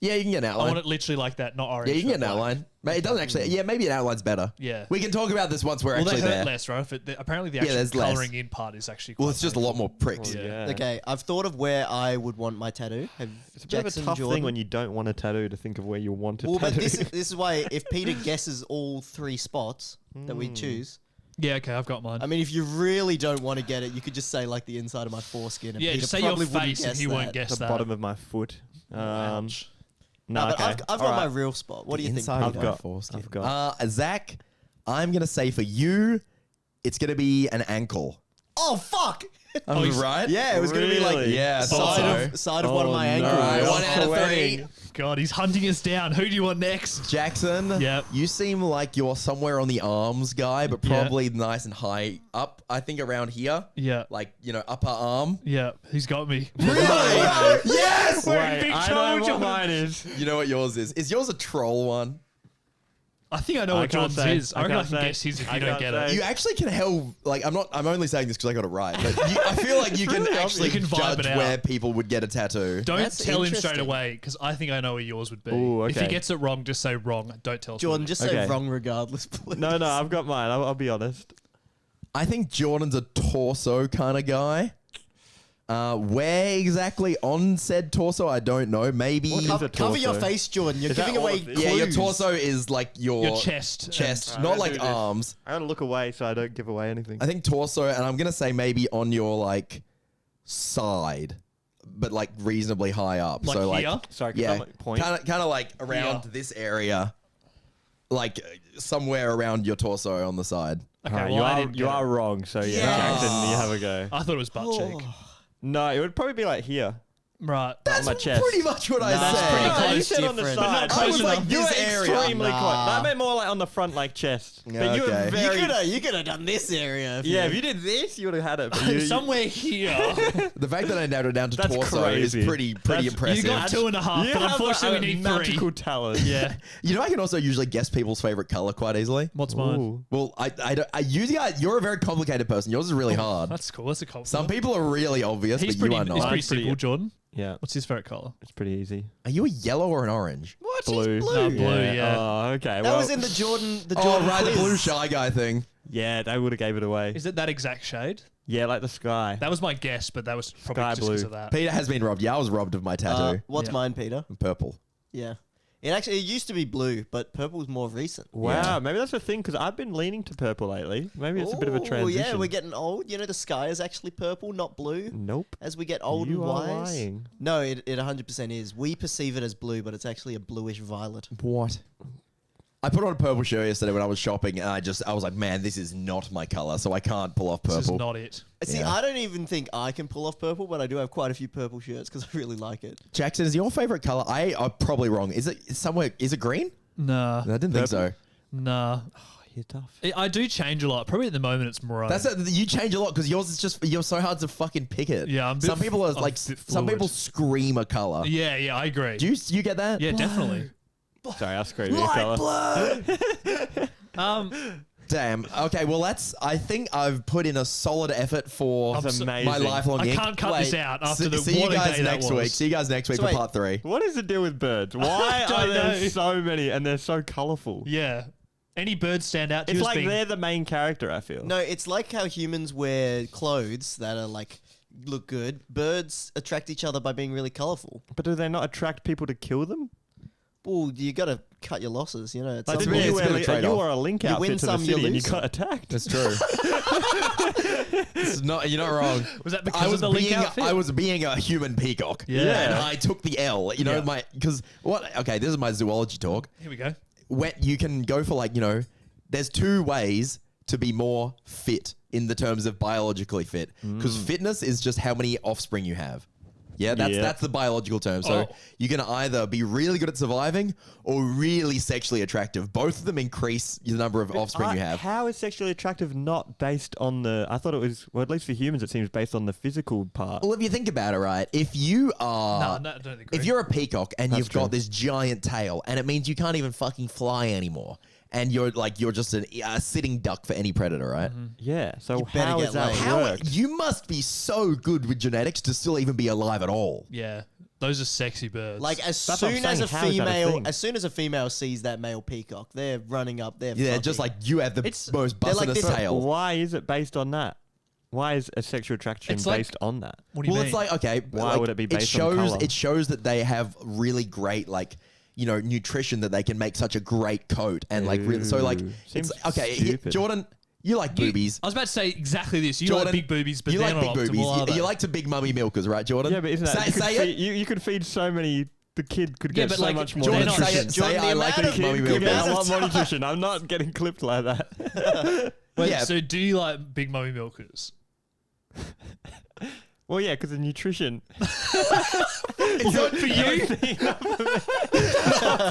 Yeah, you can get an I outline. want it literally like that, not orange. Yeah, you can but get an black. outline. It doesn't actually. Yeah, maybe an outline's better. Yeah. We can talk about this once we're Well, they actually hurt there. less, right? Apparently the Yeah, actual there's less. colouring in part is actually quite Well, it's just a lot more pricks. Yeah. Okay, I've thought of where I would want my tattoo. Have It's a bit Jackson, of a tough Jordan. thing when you don't want a tattoo to think of where you want a Well, tattoo. but this is why if Peter guesses all 3 spots that we choose, Yeah, okay, I've got mine. I mean, if you really don't want to get it, you could just say like the inside of my foreskin. And yeah, Peter just say your probably wouldn't face and guess he that. won't guess the that. bottom of my foot. Ouch. No, No, but okay. I've got All my right. real spot. What do you think? Inside I've of got- my foreskin. I've got- Zach, I'm gonna say for you, it's gonna be an ankle. Oh fuck! I'm he's- right. Yeah, it was gonna be like Really? Yeah, I thought side of one of Oh, my no. ankles. All right, Oh, 1 out of 3. sweating. God, he's hunting us down. Who do you want next? Jackson, Yep. you seem like you're somewhere on the arms guy, but Yeah. probably nice and high up. I think around here, Yeah. like, you know, upper arm. Yeah, he's got me. Yes! Wearing Wait, big I toe know what jump. mine is. You know what yours is? Is yours a troll one? I think I know I what can't Jordan's say. is. I I reckon I can't can say. guess his if I you don't can't get say. it. You actually can help. Like, I'm only saying this because I got it right. But I feel like you can really actually obvious. You can vibe judge it out. where people would get a tattoo. Don't That's tell him straight interesting. away because I think I know where yours would be. Ooh, If he okay. gets it wrong, just say wrong. Don't tell us. Jordan, what it just is. say Okay. wrong regardless, please. No, I've got mine. I'll be honest. I think Jordan's a torso kind of guy. Where exactly on said torso, I don't know. Maybe. What is a Cover your torso? face, Jordan. You're Is that giving all away of this? clues. Yeah, your torso is like Your chest. chest, I'm not gonna like do this. arms. I gotta look away so I don't give away anything. I think torso, and I'm gonna say maybe on your like side, but like reasonably high up. Like so like here? Sorry, can yeah, I like point? kind of like around Here. this area, like somewhere around your torso on the side. Okay, Alright, well, I didn't you get are it. wrong. So yeah, Yes. Jackson, you have a go. I thought it was butt cheek. No, it would probably be like here. Right. That's my chest. pretty much what I That's said. pretty No, you close, said on the different. side. But not close I was like enough. You were this area. extremely close. Nah. No, I meant more like on the front, like chest. But you were Okay. very. You could have done this area. Yeah, if you did this, you would have had it. But you, Somewhere here. The fact that I narrowed it down to That's torso crazy. is pretty That's- impressive. You got 2.5, you but have unfortunately a we need magical 3. talent. Yeah. You know, I can also usually guess people's favorite color quite easily. What's mine? Ooh. Well, I usually, you're a very complicated person. Yours is really hard. That's cool. That's a compliment. Some people are really obvious, He's but pretty, you are he's not. pretty Mine's pretty- simple, Jordan. Yeah, What's his favorite color? it's pretty easy. Are you a yellow or an orange? What? Blue. He's blue. No, blue. yeah. Oh, okay. That well, was in the Jordan. The Oh, Jordan right, the quiz. blue shy guy thing. yeah, they would have gave it away. Is it that exact shade? Yeah, like the sky. That was my guess, but that was probably Sky just because blue. of that. Peter has been robbed. Yeah, I was robbed of my tattoo. What's Yeah. mine, Peter? Purple. Yeah. It used to be blue, but purple's more recent. Wow, Yeah. maybe that's the thing because I've been leaning to purple lately. Maybe it's a bit of a Ooh, transition. yeah, we're getting old. You know, the sky is actually purple, not blue. Nope. As we get old You and are wise. lying. No, it 100% is. We perceive it as blue, but it's actually a bluish violet. What? I put on a purple shirt yesterday when I was shopping, and I was like, man, this is not my color, so I can't pull off This is purple. not it. See, Yeah. I don't even think I can pull off purple, but I do have quite a few purple shirts because I really like it. Jackson, is your favorite color? I'm probably wrong. Is it somewhere? Is it green? Nah. I didn't think so. Nah. Oh, you're tough. I do change a lot. Probably at the moment it's maroon. That's it. You change a lot because yours is just you're so hard to fucking pick it. Yeah, I'm a bit some people are I'm a like bit some people fluid. scream a color. Yeah, I agree. Do you get that? Yeah, definitely. Sorry, I screamed your color. blood. Damn. Okay. Well, I think I've put in a solid effort for I'm That's so- amazing. my lifelong. I ink. can't cut this Wait, out after the See you what a guys day that next was. week. See you guys next week So for wait. part 3. What is the deal with birds? Why don't are there know. so many and they're so colourful? Yeah. Any birds stand out to It's you as like being they're the main character, I feel. No, it's like how humans wear clothes that are like look good. Birds attract each other by being really colorful. But do they not attract people to kill them? Well, you got to cut your losses, you know. It's Like, It's didn't a bit- you, it's a bit of a you trade-off. wore a link You outfit win to the some, you city and you lose got some. attacked. That's true. You're not wrong. Was that I because was of the link being outfit? I was being a human peacock. Yeah. And I took the L. You know, Yeah. because what? Okay, this is my zoology talk. Here we go. When you can go for there's 2 ways to be more fit in the terms of biologically fit. Because fitness is just how many offspring you have. Yeah, that's the biological term. So Oh. you can either be really good at surviving or really sexually attractive. Both of them increase the number of offspring you have. How is sexually attractive not based on the... I thought it was... Well, at least for humans, it seems based on the physical part. Well, if you think about it, right, if you are, No, I don't agree. if you're a peacock and That's you've true. got this giant tail, and it means you can't even fucking fly anymore, and you're just a sitting duck for any predator, right? Yeah, so You better how get is that laid. How worked? you must be so good with genetics to still even be alive at all. Yeah. Those are sexy birds. like as That's what I'm soon as saying, a how is that a female, thing? as soon as a female sees that male peacock, they're running up. They're Yeah, just fucking- like you have the It's- most they're like busted this- tail. Why is it based on that? Why is a sexual attraction It's like- based on that? what do you Well, mean? it's like okay, but Why would it be based on colour? It shows that they have really great nutrition that they can make such a great coat and so Ooh, it's seems okay. stupid. Jordan, you like boobies. I was about to say exactly this. You Jordan, like big boobies, but you they're like not big boobies. optimal, are they? You like to big mummy milkers, right, Jordan? Yeah, but isn't that... say it? You could feed so many... The kid could Yeah, get but so like, much more Jordan, they're say not- it. Jordan, Say the I like amount to of big mummy kid- Could the get amount a of lot more nutrition. I'm not getting clipped like that. Wait, Yeah. so do you like big mummy milkers? Well, yeah, because the nutrition... Is that for you?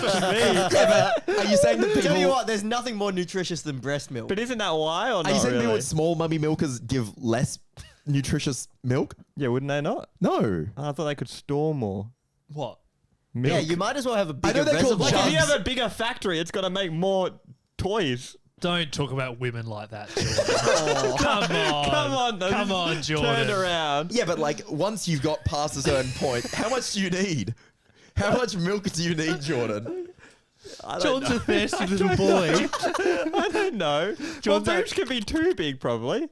Are you saying that people? Tell you what, there's nothing more nutritious than breast milk. But isn't that why or Are not you saying people really? with small mummy milkers give less nutritious milk? Yeah, wouldn't they not? No. I thought they could store more. What? Yeah, you might as well have a bigger they're called reservoir. Like if you Jugs. have a bigger factory, it's gonna make more toys. Don't talk about women like that, Jordan. Come on. Come on, no, Come on, Jordan. Turn around. Yeah, but like once you've got past a certain point, how much do you need? How much milk do you need, Jordan? Jordan's a thirsty little boy. I don't know. Well, John's boobs can be too big, probably.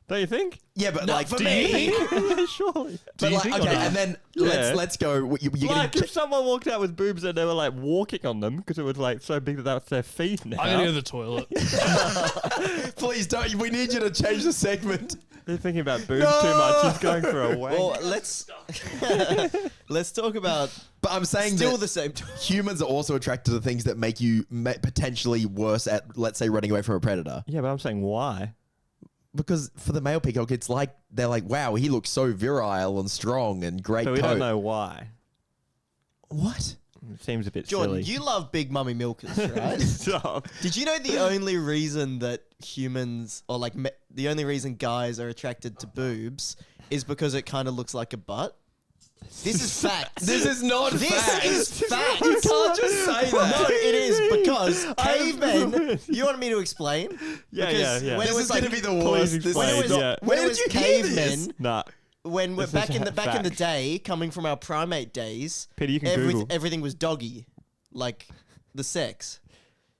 Don't you think? Yeah, but Not like, for do me. you think? Surely. But you like, think or okay, not? and then Yeah. let's go. You're Like getting if someone walked out with boobs and they were like walking on them because it was like so big that that's their feet now. I gotta go to the toilet. please don't. We need you to change the segment. You're thinking about boobs too much. He's going for a wank. Well, let's talk about But I'm saying still that the same. humans are also attracted to things that make you potentially worse at, let's say, running away from a predator. yeah, but I'm saying why? Because for the male peacock, it's like they're like, wow, he looks so virile and strong and great But we coat. don't know why. What? It seems a bit Jordan, silly. you love big mummy milkers, right? Stop. Did you know the only reason that humans, or like the only reason guys are attracted to boobs is because it kind of looks like a butt? This is fact. This is not This fact. is fact. You can't just say No, that. it is because cavemen. You want me to explain? Yeah, Because yeah, yeah. When This it was is like going to be the Please worst. This when it explain, was, is yeah. when Where it did was you hear this? cavemen, Nah. when we're This back is in the fact. day, coming from our primate days, Peter, you can Google. everything was doggy, like the sex.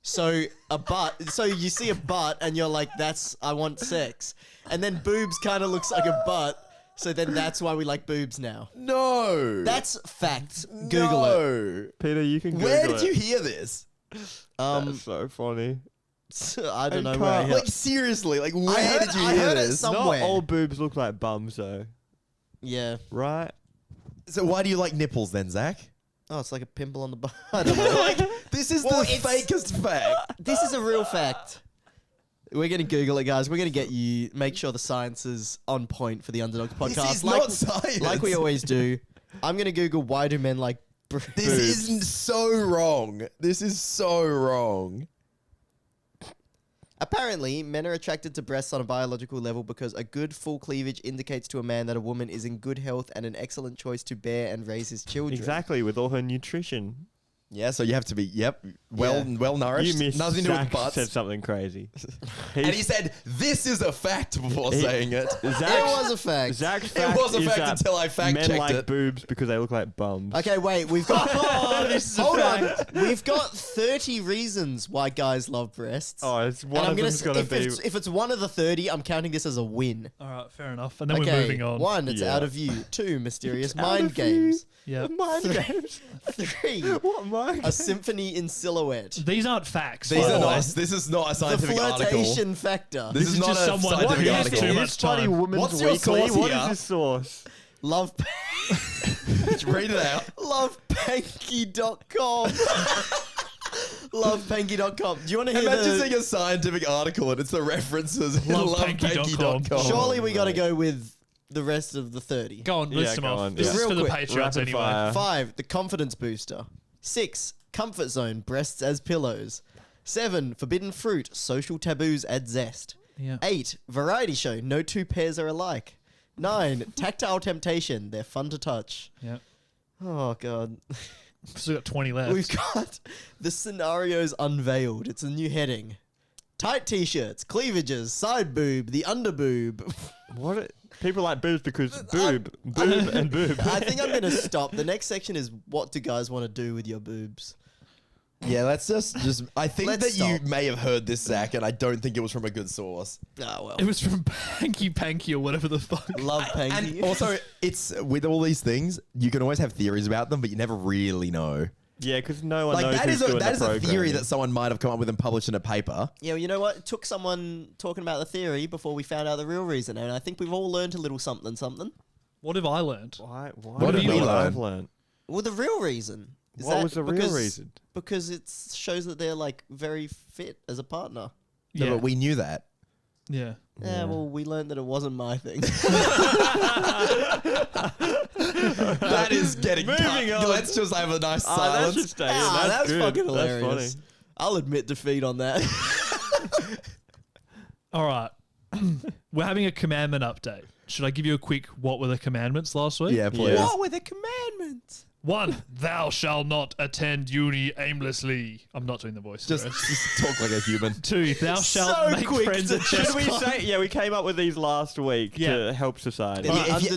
So a butt. So you see a butt, and you're like, "That's I want sex," and then boobs kind of looks like a butt. So then that's why we like boobs now. No. That's fact. Google it. no. Peter, you can Google Where did it. you hear this? That's so funny. I don't know I where. I can't- heard- Like seriously, like where heard- did you I hear heard it this? somewhere. Not all boobs look like bums, though. Yeah. Right? So why do you like nipples then, Zach? Oh, it's like a pimple on the butt. I don't know. Like this is Well, the it's- fakest fact. This is a real fact. We're gonna Google it, guys. We're gonna get you. Make sure the science is on point for the Underdogs podcast. This is not science. like we always do. I'm gonna Google why do men like This boobs. isn't so wrong. This is so wrong. Apparently, men are attracted to breasts on a biological level because a good full cleavage indicates to a man that a woman is in good health and an excellent choice to bear and raise his children. Exactly, with all her nutrition. Yeah, so you have to be well nourished. You missed Nothing to do Zack with butts. said something crazy. And he said, "This is a fact" before saying it. It was a fact. Zach's It fact was a is fact that until I fact men checked like it. boobs because they look like bums. Okay, wait. We've got. this is a Hold on. fact. We've got 30 reasons why guys love breasts. Oh, it's one and I'm of gonna them's s- gonna if be. it's if it's one of the 30, I'm counting this as a win. All right, fair enough. And then Okay, we're moving on. 1, it's Yeah. out of view. 2, mysterious Out mind of view. games. Yeah. Mind games. 3, What mind? a symphony in silhouette. These aren't facts. These by are the way. not. This is not a The scientific article. flirtation factor. This is not just a someone scientific who has article. too It's much Bloody time. Woman's What's your Weekly. source What here? is this source? Love, Read it out. lovepanky.com. Lovepanky.com. Do you want to hear Imagine the... seeing a scientific article and it's the references. Lovepanky.com. Lovepanky.com. Surely we got to go with the rest of the 30. Go on, list Yeah, them go off. on, This yeah. is Real for the quick. Patreons Rapid anyway. fire. 5, the confidence booster. 6, comfort zone, breasts as pillows. 7, forbidden fruit, social taboos add zest. Yeah. 8, variety show, no two pairs are alike. 9, tactile temptation, they're fun to touch. Yeah. Oh, God. Still got 20 left. We've got the scenarios unveiled. It's a new heading. Tight t-shirts, cleavages, side boob, the under boob. What? People like boobs because boob and boob. I think I'm going to stop. The next section is what do guys want to do with your boobs? Yeah, let's just. I think Let's that you stop. may have heard this, Zach, and I don't think it was from a good source. Ah, well. It was from Panky Panky or whatever the fuck. Love Panky. And also, it's with all these things, you can always have theories about them, but you never really know. Yeah, because no one Like knows that who's is doing that the is a theory programming. that someone might have come up with and published in a paper. Yeah, well, you know what? It took someone talking about the theory before we found out the real reason, and I think we've all learned a little something. What have I learned? Why What did did we what learn? I've learned? Well, the real reason. Is What that was the real because- reason? Because it shows that they're like very fit as a partner. No, Yeah. but we knew that. Yeah. Yeah, well, we learned that it wasn't my thing. That is getting Moving cut. on. Let's just have a nice That silence. should stay in. Ah, that's good. fucking That's hilarious. funny. I'll admit defeat on that. All right. We're having a commandment update. Should I give you a quick what were the commandments last week? Yeah, please. What were the commandments? 1. Thou shalt not attend uni aimlessly. I'm not doing the voice. Just talk like a human. 2. Thou shalt So make quick friends to- at chess Should we club. say? Yeah, we came up with these last week Yeah. to help society.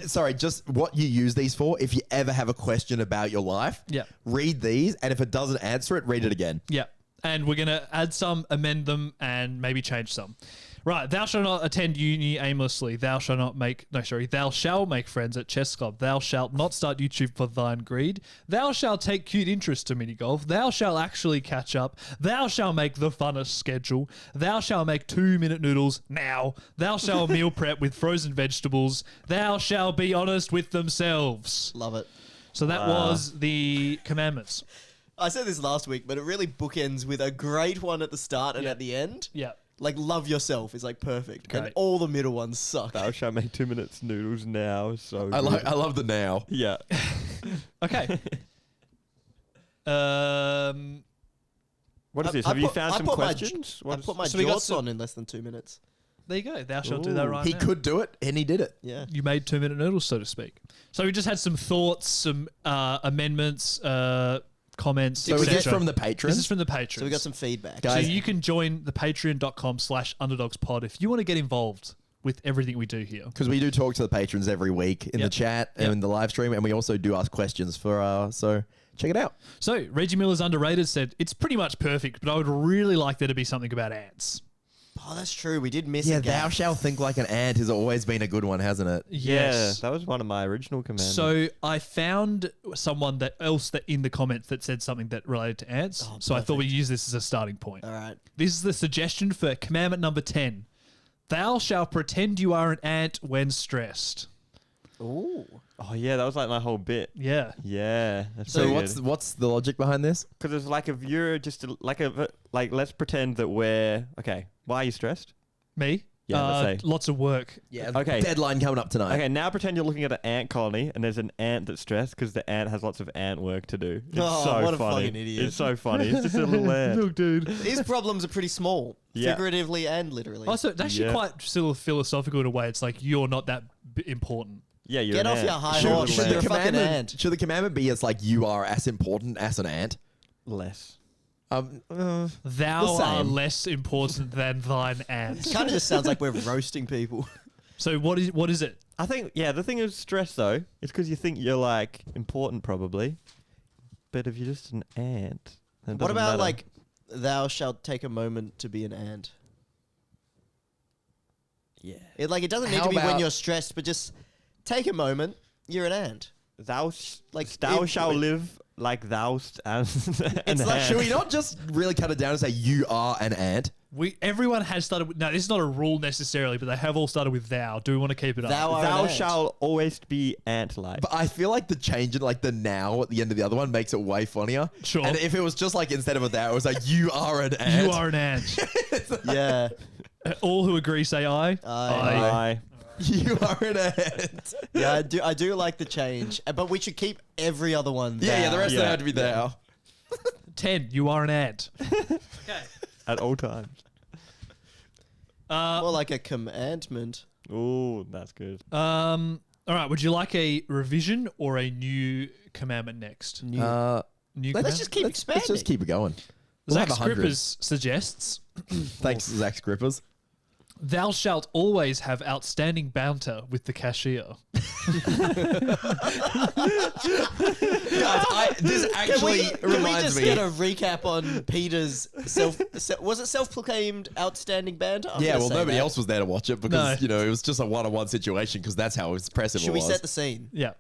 Sorry, just what you use these for. If you ever have a question about your life, Yeah. read these, and if it doesn't answer it, read it again. Yeah. And we're going to add some, amend them, and maybe change some. Right. Thou shalt not attend uni aimlessly. Thou shalt make friends at chess club. Thou shalt not start YouTube for thine greed. Thou shalt take cute interest to mini golf. Thou shalt actually catch up. Thou shalt make the funnest schedule. Thou shalt make 2-minute noodles now. Thou shalt meal prep with frozen vegetables. Thou shalt be honest with themselves. Love it. So that was the commandments. I said this last week, but it really bookends with a great one at the start and at the end. Yeah. Like, love yourself is like perfect. And Great. all the middle ones suck. Thou shalt make 2 minutes noodles now. So I good. love the now. Yeah. Okay. What is this? I Have you put- found I some put my- questions? I What is- put my So we got jorts some- on in less than 2 minutes. There you go. Thou shalt do that Ooh. right He now. could do it, and he did it. Yeah. You made 2-minute noodles, so to speak. So we just had some thoughts, some amendments, comments, So is this etc. from the patrons? This is from the patrons. So we got some feedback. So Guys- you can join the patreon.com/underdogspod if you want to get involved with everything we do here. Because we do talk to the patrons every week in the Yep. chat and Yep. in the live stream, and we also do ask questions for so check it out. So Reggie Miller's Underrated said, it's pretty much perfect, but I would really like there to be something about ants. Oh, that's true. We did miss Yeah, a gap. thou shalt think like an ant has always been a good one, hasn't it? Yes. Yeah, that was one of my original commands. So I found someone that in the comments that said something that related to ants. Oh, so I thought we'd use this as a starting point. All right. This is the suggestion for commandment number 10. Thou shalt pretend you are an ant when stressed. Ooh. oh yeah, that was like my whole bit. Yeah. Yeah. That's So pretty what's the logic behind this? because it's like if you're just like let's pretend that we're okay. Why are you stressed? Me? Yeah, let's say. Lots of work. Yeah. Okay. Deadline coming up tonight. Okay, now pretend you're looking at an ant colony and there's an ant that's stressed because the ant has lots of ant work to do. It's Oh, so what a funny. fucking idiot. It's so funny. It's just a little ant. Look, dude. His problems are pretty small, Yeah. figuratively and literally. Also, it's actually Yeah. quite still philosophical in a way. It's like you're not that important. Yeah, you're Get an off ant. your high You're a horse. little You're a ant. fucking ant. Should the commandment be as like you are as important as an ant? Less. Thou The are same. less important than thine ant. It kind of just sounds like we're roasting people. So what is it? I think the thing is stress though. It's because you think you're like important probably, but if you're just an ant, then it What doesn't about matter. like, thou shalt take a moment to be an ant? yeah, It doesn't need How to be when about- you're stressed, but just take a moment. You're an ant. thou Like, thou if- shalt live like thou'st as an It's like, ant. Should we not just really cut it down and say you are an ant? Everyone has started with, no, this is not a rule necessarily, but they have all started with thou. Do we want to keep it Thou up? are Thou an ant. shalt always be ant-like. But I feel like the change in like the now at the end of the other one makes it way funnier. Sure. And if it was just like instead of a thou, it was like you are an ant. You are an ant. Yeah. All who agree say aye. Aye. You are an ant. Yeah, I do like the change. But we should keep every other one Yeah, thou. the rest of Yeah. it had to be thou. 10. You are an ant. At all times. More like a commandment. Ooh, that's good. All right. Would you like a revision or a new commandment next? New Let's commandment? just keep Let's expanding. just keep it going. We'll Zach have 100. Scrippers suggests, Thanks, Zach Scrippers. thou shalt always have outstanding banter with the cashier. Guys, this actually Can we reminds just me. get a recap on Peter's was it self-proclaimed outstanding banter? I'm Yeah, gonna well, say nobody that. else was there to watch it because, No. you know, it was just a one-on-one situation because that's how impressive Should it we was. set the scene? Yeah.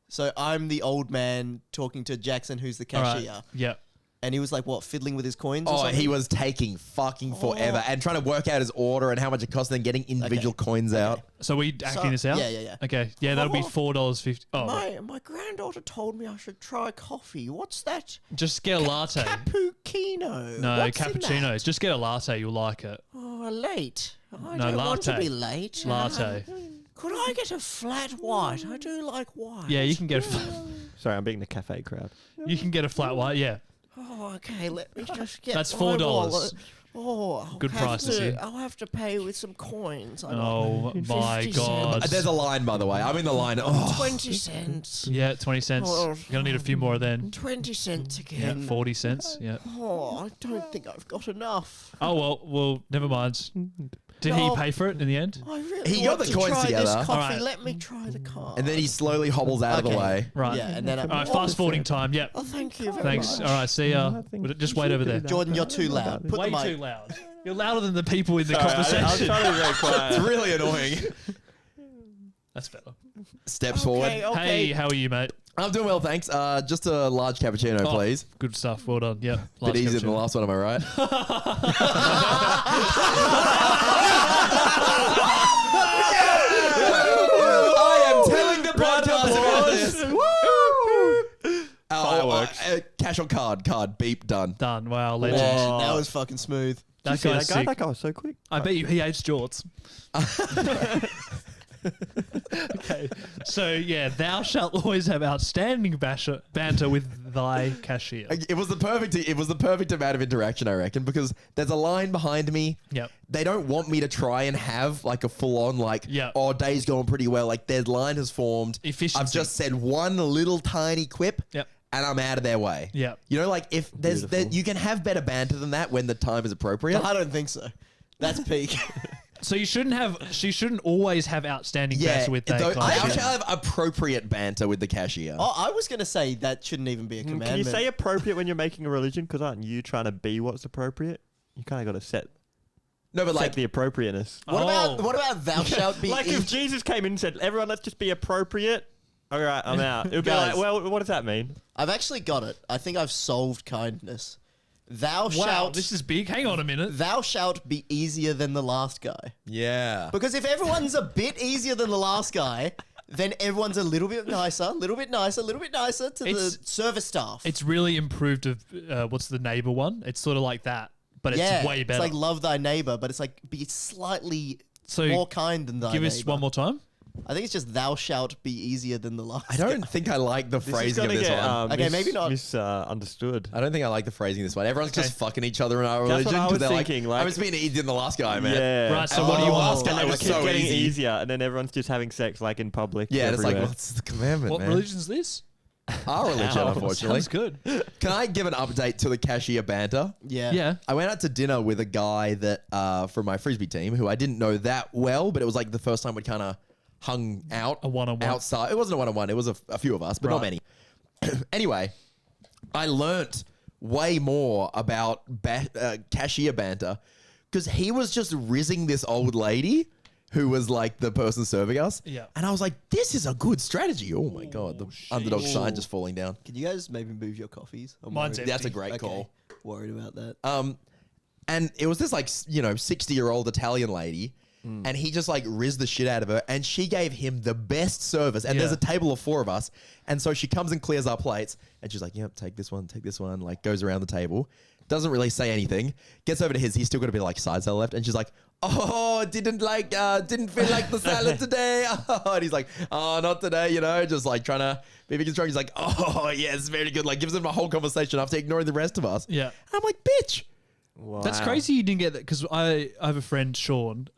So I'm the old man talking to Jackson, who's the All right. cashier, Yeah. and he was like, "What, fiddling with his coins?" Or Oh, something? he was taking fucking forever and trying to work out his order and how much it cost and then getting individual coins out. So we acting this out? yeah. Okay. Yeah, that'll be $4.50. Oh, My granddaughter told me I should try coffee. What's that? just get a latte. Cappuccino. No, What's in cappuccinos. that? Just get a latte. You'll like it. Oh, late. I No, don't want to latte. be late. Latte. Could I get a flat white? I do like white. Yeah, you can get Sorry, I'm being the cafe crowd. you can get a flat white. Yeah. Oh, okay. Let me just get. That's my $4. wallet. Oh, Good price this year. I'll have to pay with some coins. I got Oh my 50 god. There's a line, by the way. I'm in the line. Oh, 20 cents. Yeah, 20 cents. Oh. You're gonna need a few more then. 20 cents Yeah, again. 40 cents. Yeah. Oh, I don't think I've got enough. Oh well, never mind. Did No. he pay for it in the end? I really He got want the to coins try together. this coffee. Alright. Let me try the card. and then he slowly hobbles out of the Okay. way. Right. Yeah, and then All right, fast forwarding time. Yep. Oh, thank you very Thanks. much. All right, see ya. Just wait over there. Jordan, you're too loud. Put Way the mic. too loud. You're louder than the people in the I was conversation. trying to be very It's quiet. really annoying. That's better. Steps forward. Hey, how are you, mate? I'm doing well, thanks. Just a large cappuccino, Oh, please. Good stuff. Well done. Yep. Bit easier than the last one, am I right? I am telling the podcast about this. Fireworks. Cash on card. Beep, done. Done. Wow, legend. Yeah, that was fucking smooth. That See guy's that guy? sick. That guy was so quick. I bet you he hates jorts. Okay, so yeah, thou shalt always have outstanding banter with thy cashier. It was the perfect amount of interaction, I reckon, because there's a line behind me. Yep. They don't want me to try and have like a full on like, Yep. oh, day's going pretty well. Like their line has formed. Efficiency. I've just said one little tiny quip. Yep. And I'm out of their way. Yep. You know, like if there's you can have better banter than that when the time is appropriate. I don't think so. That's peak. So she shouldn't always have outstanding Yeah, banter with thy thou client. shall have appropriate banter with the cashier. Oh, I was going to say that shouldn't even be a commandment. Can you say appropriate when you're making a religion? Because aren't you trying to be what's appropriate? You kind of got to set No, but like, the appropriateness. What about thou shalt be Like if Jesus came in and said, "Everyone, let's just be appropriate." All right, I'm out. It would be Guys. like, well, what does that mean? I've actually got it. I think I've solved kindness. Thou Wow, shalt this is big. Hang on a minute. thou shalt be easier than the last guy. yeah. Because if everyone's a bit easier than the last guy, then everyone's a little bit nicer to the It's- service staff. It's really improved of what's the neighbor one? It's sort of like that, but yeah, it's way better. It's like love thy neighbor, but it's like be slightly So more kind than thy give neighbor. us one more time. I think it's just thou shalt be easier than the last I don't think I like the This is phrasing of gonna this get one. Okay, maybe not. misunderstood. I don't think I like the phrasing of this one. Everyone's just fucking each other in our That's what religion. I 'cause was they're thinking, like- I'm just being easier than the last guy, man. Yeah. Right, so Oh, what do you last want? guy And was it keeps so getting easy. easier, and then everyone's just having sex like in public. Yeah, and it's like, everywhere. what's the commandment, What man? religion's this? Our religion, Ours. unfortunately. Sounds good. Can I give an update to the cashier banter? Yeah. Yeah. I went out to dinner with a guy that from my frisbee team who I didn't know that well, but it was like the first time we kind of hung out A one-on-one. outside. It wasn't a one-on-one. It was a few of us, but not Right. many. Anyway, I learnt way more about cashier banter because he was just rizzing this old lady who was like the person serving us. Yeah. And I was like, this is a good strategy. Oh my God. The underdog sign just falling down. Can you guys maybe move your coffees? I'm Mine's worried. That's a empty. great call. Worried about that. And it was this like, 60-year-old Italian lady. And he just like rizzed the shit out of her. And she gave him the best service. And there's Yeah. a table of 4 of us. And so she comes and clears our plates. And she's like, yep, take this one. Like goes around the table. Doesn't really say anything. Gets over to his. He's still got a bit of like side salad left. And she's like, oh, didn't feel like the salad today. Oh, and he's like, oh, not today, just like trying to be big and strong. He's like, oh, yes, very good. Like gives him a whole conversation after ignoring the rest of us. Yeah. And I'm like, bitch. Wow. That's crazy you didn't get that because I have a friend, Sean.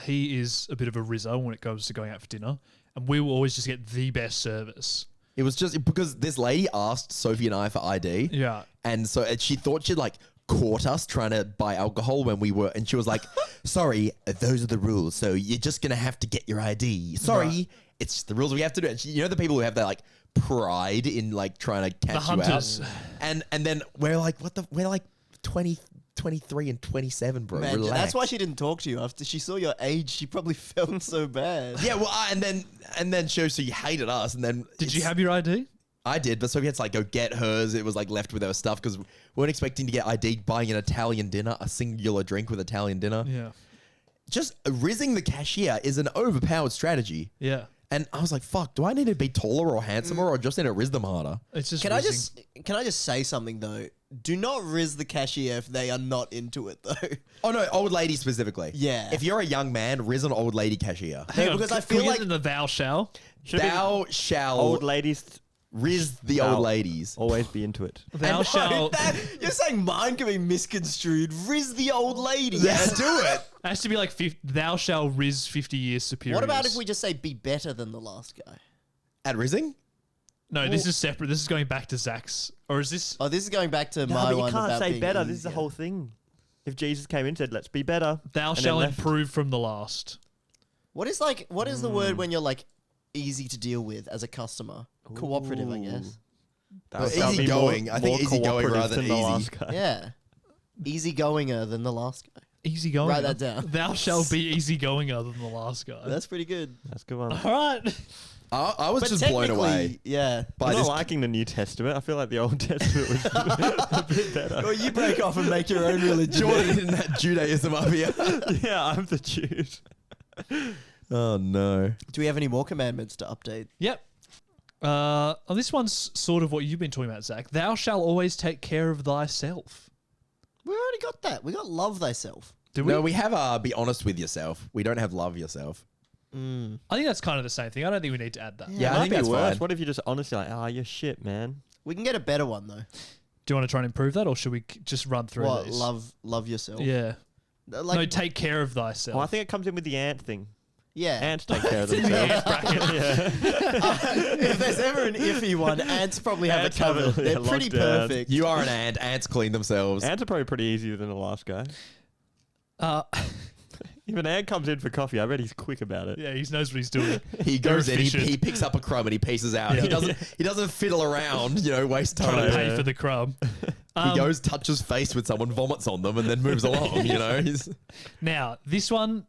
He is a bit of a rizzo when it comes to going out for dinner, and we will always just get the best service. It was just because this lady asked Sophie and I for ID. Yeah. And so she thought she'd like caught us trying to buy alcohol when we were, and she was like, sorry, those are the rules. So you're just going to have to get your ID. Sorry, Right. it's just the rules we have to do. And the people who have that like pride in like trying to catch you hunters. out. And then we're like, we're like 23 and 27, bro. Man, Relax. that's why she didn't talk to you. After she saw your age, she probably felt so bad. Yeah, well, and then she hated us, and then Did you have your ID? I did, but Sophie had to like go get hers. It was like left with her stuff because we weren't expecting to get ID buying an Italian dinner, a singular drink with Italian dinner. Yeah. Just rizzing the cashier is an overpowered strategy. Yeah. And I was like, fuck, do I need to be taller or handsomer or just need to rizz them harder? It's just Can I rizzing. just say something though? Do not rizz the cashier if they are not into it though. Oh no, old lady specifically. Yeah. If you're a young man, rizz an old lady cashier. Hang on, because I can we feel get like into thou shall? Should it be Thou shall old ladies Riz the old ladies. Always be into it. Thou shalt. You're saying mine can be misconstrued. Riz the old lady. Yeah, do it. It has to be like thou shall riz 50 years superior. What about if we just say be better than the last guy? At rizzing? No, this is separate. This is going back to Zach's. Or is this? Oh, this is going back to No, my but you one can't about say being better. This is the easier. whole thing. If Jesus came in and said, let's be better. Thou and then shall left. improve from the last. What is the word when you're like easy to deal with as a customer? Cooperative, I guess. That But easygoing. I think easygoing rather than the easy. last guy. Yeah. Easygoinger than the last guy. Easygoing. Write that down. Thou shall be easygoinger than the last guy. That's pretty good. That's a good one. All right. I was But just blown technically, away yeah. by I'm not this. liking the New Testament. I feel like the Old Testament was a bit better. Well, you break off and make your own religion. Jordan in that Judaism up here. Yeah, I'm the Jews. Oh no. Do we have any more commandments to update? Yep. This one's sort of what you've been talking about, Zach. Thou shall always take care of thyself. We already got that. We got love thyself. Do we? No, we have be honest with yourself. We don't have love yourself. I think that's kind of the same thing. I don't think we need to add that. Yeah, I Might think be that's worse. fine. What if you just honestly like, you're shit, man? We can get a better one though. Do you want to try and improve that, or should we just run through What? these? Love yourself. Yeah. Like, No, take care of thyself. Well, I think it comes in with the ant thing. yeah. Ants take care of It's in the themselves. ant bracket. Yeah. If there's ever an iffy one, ants probably have Ants it covered. have it, They're yeah, pretty locked down. perfect. You are an ant. Ants clean themselves. Ants are probably pretty easier than the last guy. Uh, If an ant comes in for coffee, I bet he's quick about it. yeah, he knows what he's doing. He They're goes in, efficient. he picks up a crumb and he pieces out. Yeah. He doesn't fiddle around, waste Trying time. to pay for the crumb. He goes, touches face with someone, vomits on them, and then moves along. He's Now, this one,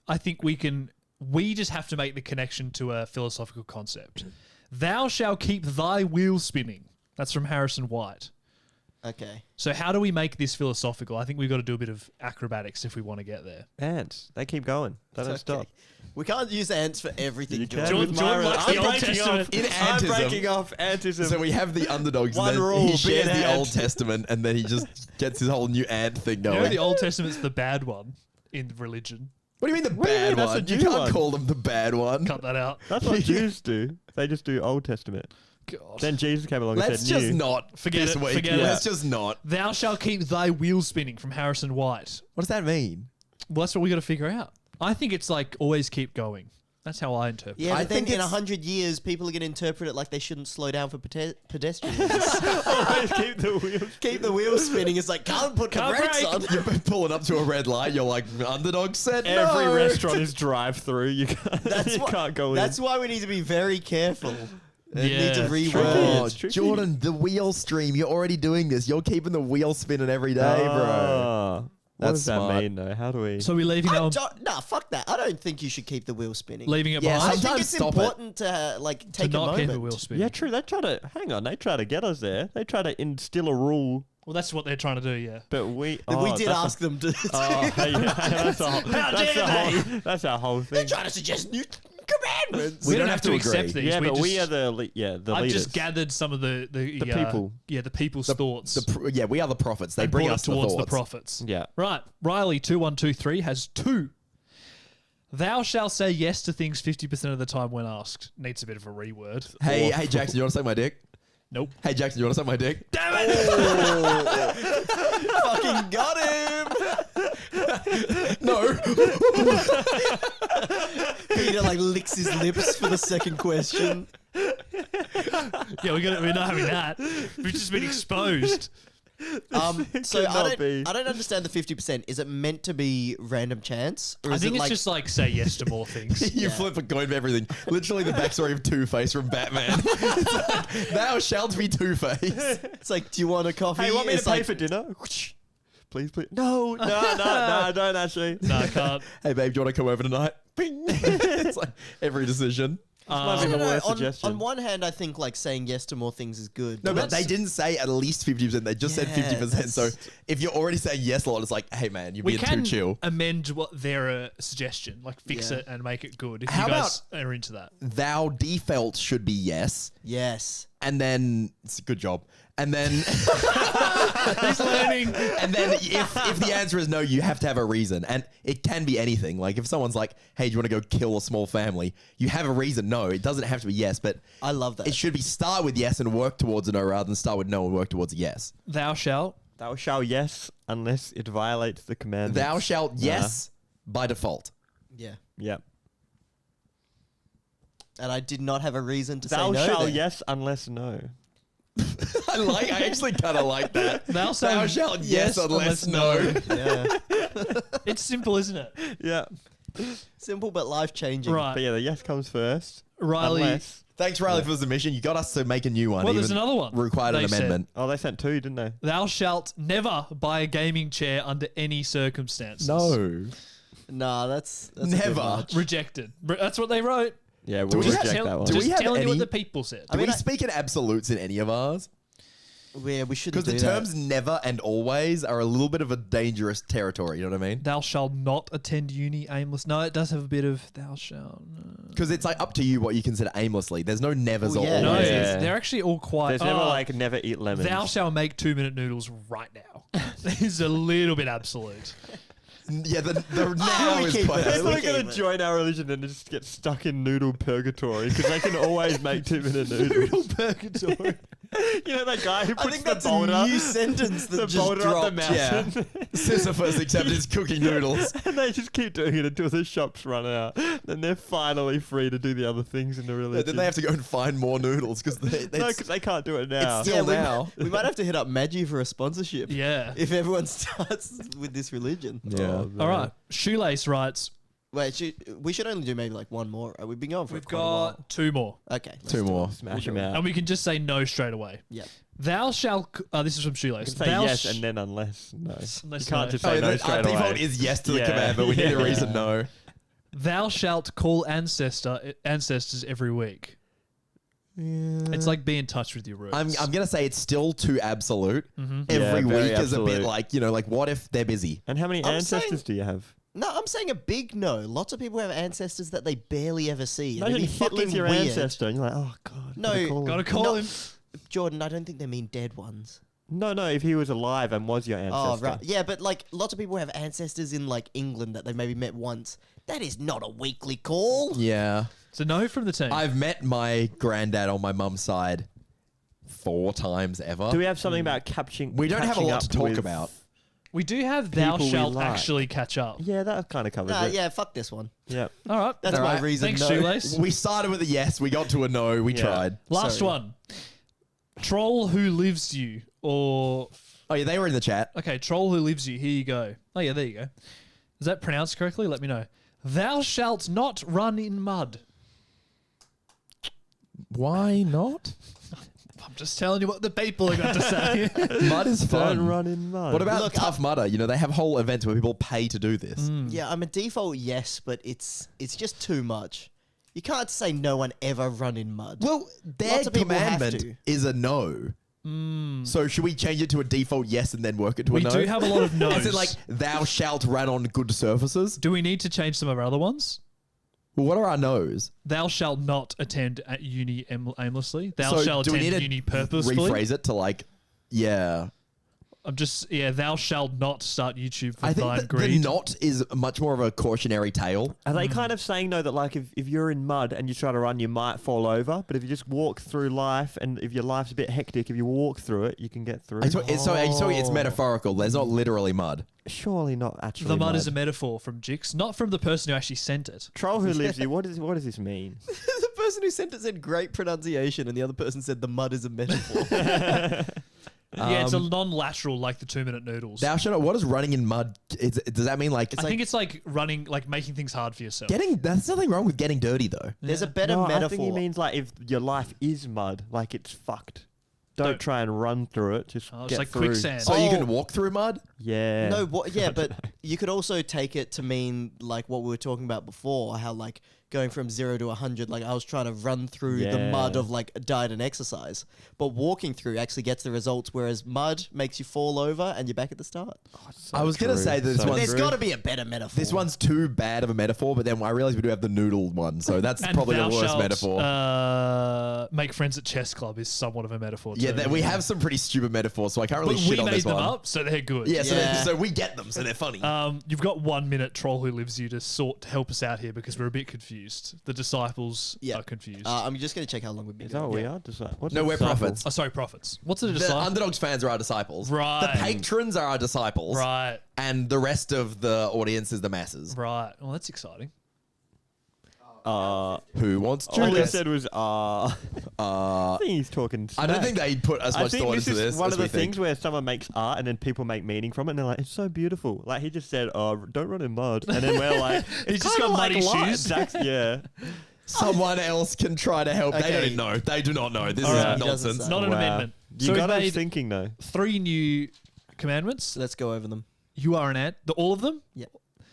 I think we just have to make the connection to a philosophical concept. Thou shalt keep thy wheel spinning. That's from Harrison White. Okay. So how do we make this philosophical? I think we've got to do a bit of acrobatics if we want to get there. Ants, they keep going. They don't Okay. stop. We can't use ants for everything. You George. can with Jordan my likes I'm the Old breaking Testament. off- In I'm antism. breaking off antism. So we have the underdogs, One and then rule, he be shares an the ant. Old Testament, and then he just gets his whole new ant thing You know going. the Old Testament's the bad one in religion. What do you mean the What do you mean bad that's one? the You new can't one? call them the bad one. Cut that out. That's what Jews do. They just do Old Testament. God. Then Jesus came along Let's and said just new. not Forget this it, week. forget it. Let's just not. Thou shalt keep thy wheel spinning from Harrison White. What does that mean? Well, that's what we got to figure out. I think it's like always keep going. That's how I interpret it. Yeah, I but then think in it's- 100 years, people are going to interpret it like they shouldn't slow down for pedestrians. Always keep the wheels. Keep the wheels spinning. It's like, can't put the Can't brakes brake. on. You're pulling up to a red light. You're like, underdog said Every no. restaurant is drive-through. You can't, you why- can't go in. That's why we need to be very careful. And Yeah, need to it's reword. tricky. Oh, It's tricky. Jordan, the wheel stream. You're already doing this. You're keeping the wheel spinning every day, bro. Oh. What That's does that smart. mean, though? How do we... So we're leaving that one, Nah, fuck that. I don't think you should keep the wheel spinning. leaving it Yeah, I behind think sometimes it's stop it. important to like to take a not moment. keep the wheel spinning. Yeah, true. They try to... Hang on. They try to get us there. They try to instill a rule, Well, that's what they're trying to do, yeah. but we... We oh, did that's ask them to. Oh, yeah, that's a whole, that's our whole They're thing. trying to suggest new commandments. We, We don't don't have have to to accept agree. these. Yeah, but we just- are the I've leaders. just gathered some of the people. Yeah, the people's thoughts. Yeah, we are the prophets. They and bring brought us it towards the the thoughts. prophets. Yeah. Right. Riley 2123 has 2. Thou shalt say yes to things 50% of the time when asked. Needs a bit of a reword. Hey, hey, Jackson, you want to suck my dick? Nope. Hey, Jackson, you want to suck my dick? Damn it! Fucking got him. No. Peter like licks his lips for the second question. Yeah, we're not having that. We've just been exposed. So could I not don't, be. I don't understand the 50%. Is it meant to be random chance, or I is think it it's like just like say yes to more things. You Yeah. flip a coin for everything. Literally the backstory of Two-Face from Batman. It's like, thou shalt be Two-Face. it's like, do you want a coffee? Hey, want me to It's pay like, for dinner? Please, please. No, don't actually. No, I can't. Hey, babe, do you want to come over tonight? Bing. It's like every decision. Might I be the don't know, worst suggestion. on one hand, I think like saying yes to more things is good. No, but they that's- didn't say at least 50%. They just said Yeah, 50%. So that's- if you're already saying yes a lot, it's like, hey, man, you're We being can too chill. amend what their suggestion, like fix Yeah. it and make it good. If How you guys are into that. Thou default should be yes. Yes. And then it's a good job. And then He's learning. And then if the answer is no, you have to have a reason. And it can be anything. Like if someone's like, hey, do you want to go kill a small family? You have a reason. No, it doesn't have to be yes, but I love that. it should be start with yes and work towards a no rather than start with no and work towards a yes. Thou shalt. Thou shalt yes, unless it violates the commandments. Thou shalt yes by default. Yeah. Yep. And I did not have a reason to Thou say no. shalt there. yes, unless no. I actually kind of like that. Thou shalt yes unless no. Yeah. It's simple, isn't it? Yeah. Simple but life changing. Right. But yeah, the yes comes first. Riley. Unless. Thanks, Riley, for the submission. You got us to make a new one. Well, there's even another one. Required an They said. amendment. Oh, they sent 2, didn't they? Thou shalt never buy a gaming chair under any circumstances. No. Nah, that's a bit Never. much. Rejected. That's what they wrote. Yeah, Do we'll we reject have- that one. do we Just have telling you what any- the people said. I Do mean, we I- speak in absolutes in any of ours? Yeah, we shouldn't Because do the that. terms never and always are a little bit of a dangerous territory. You know what I mean? Thou shalt not attend uni aimless. No, it does have a bit of thou shalt. Because it's like up to you what you consider aimlessly. There's no nevers Oh, or yeah. No, always. Yeah. they're actually all quite. There's never like never eat lemons. Thou shalt make 2-minute noodles right now. It's a little bit absolute. Yeah, the now we is keep quite. it. They're We not going keep to it. join our religion and just get stuck in noodle purgatory because they can always make 2-minute noodles. purgatory. You know that guy who I puts think the that's boulder, a new sentence that the just boulder up the dropped. mountain, Sisyphus, except it's cooking noodles. and they just keep doing it until the shops run out. Then they're finally free to do the other things in the religion. Then they have to go and find more noodles because No, because they can't do it now. It's still we, now. we might have to hit up Maggi for a sponsorship. Yeah. If everyone starts with this religion. Yeah. All right. Shoelace writes, Wait, we should only do maybe like one more. We've been going for we've quite a while. got 2 more. Okay. let's Two do it. more. Smash them out. And we can just say no straight away. Yeah. Thou shalt. This is from You Shoelace. can say Thou yes sh- and then unless no. Unless You can't no. just Oh, say no our straight default away. is yes to the Yeah. command, but we need a Yeah. reason no. Thou shalt call ancestors every week. It's like be in touch with your roots. I'm gonna say it's still too absolute. Mm-hmm. Yeah, Every very week is a bit absolute. like like what if they're busy? And how many I'm ancestors saying- do you have? No, I'm saying a big no. Lots of people have ancestors that they barely ever see. and Imagine it'd be Hitler's fucking your weird. ancestor, and you're like, oh god. No, Gotta call No. him. Jordan, I don't think they mean dead ones. No, if he was alive and was your Oh, ancestor. right. Yeah, but like lots of people have ancestors in like England that they maybe met once. That is not a weekly call. Yeah, So no from the team. I've met my granddad on my mum's side 4 times ever. Do we have something about catching? We don't have a catching lot to up talk with- about. we do have thou people we shalt like. actually catch up. Yeah, that kind of covers Nah, it. yeah, fuck this one. Yeah. All right. That's All my right. reason. Thanks, no. Shoelace. We started with a yes, we got to a no, we Yeah. tried. Last Sorry. one. Troll who lives you, or Oh yeah, they were in the chat. okay, troll who lives you. Here you go. Oh yeah, there you go. Is that pronounced correctly? Let me know. Thou shalt not run in mud. Why not? I'm just telling you what the people are going to say. Mud is fun. Don't run in mud. What about Look, Tough Mudder? You know, they have whole events where people pay to do this. Yeah, I'm a default yes, but it's just too much. You can't say no one ever run in mud. Well, their Lots of people have commandment to. is a no. So should we change it to a default yes and then work it to we a no? do have a lot of no's. Is it like thou shalt run on good surfaces? do we need to change some of our other ones? Well, what are our no's? Thou shalt not attend at uni aimlessly. Thou So shalt do we attend need to uni purposefully. Rephrase it to like, yeah. I'm just thou shalt not start YouTube for I think thine that the greed. not is much more of a cautionary tale. Are they kind of saying though that like if you're in mud and you try to run, you might fall over, but if you just walk through life and if your life's a bit hectic, if you walk through it, you can get through. So it's metaphorical. There's not literally mud. Surely not actually. the mud is a metaphor from Jix, not from the person who actually sent it. troll who lives you. What does this mean? the person who sent it said great pronunciation, and the other person said the mud is a metaphor. Yeah, it's a non-lateral like the 2-minute noodles. Thou shalt not. What is running in mud? Does that mean like I think it's like running, like making things hard for yourself. There's nothing wrong with getting dirty though. There's a better No, metaphor. I think he means like if your life is mud, like it's fucked. Don't try and run through it. Just Oh, it's get like through. quicksand. So you Oh. can walk through mud? Yeah. No, yeah, but you could also take it to mean like what we were talking about before, how like going from 0 to 100, like I was trying to run through the mud Yeah. of like a diet and exercise, but walking through actually gets the results, whereas mud makes you fall over and you're back at the start. I was gonna say that this one's There's got to be a better metaphor. This one's too bad of a metaphor, but then I realized we do have the noodle one, so that's And probably the thou worst shalt, metaphor. make friends at chess club is somewhat of a metaphor Yeah, too. we have some pretty stupid metaphors, so I can't really But shit we on made this them one. up, so they're good. Yeah, so, Yeah. so we get them, so they're funny. You've got 1 minute, troll who lives you, to help us out here because we're a bit confused. The disciples are confused. I'm just going to check how long we've been Is that what going. we are? What's No, a we're disciple? prophets. Oh, sorry, prophets. What's a The disciple? Underdogs fans are our disciples. Right. The patrons are our disciples. Right, And the rest of the audience is the masses. right. Well, that's exciting. Who wants All he Judas? said was, I think he's talking I don't smack. think they put as I much think thought this into is this one as of the we think. things where someone makes art and then people make meaning from it, and they're like, "It's so beautiful." Like he just said, "Oh, don't run in mud," and then we're like, He's just kinda got muddy like shoes. Zack's, yeah. Someone else can try to help. They Okay. don't know. They do not know. This All is right. He doesn't nonsense. say. Not an Wow. amendment. You So got we've us made thinking though. 3 new commandments. So let's go over them. You are an ant. All of them? Yeah.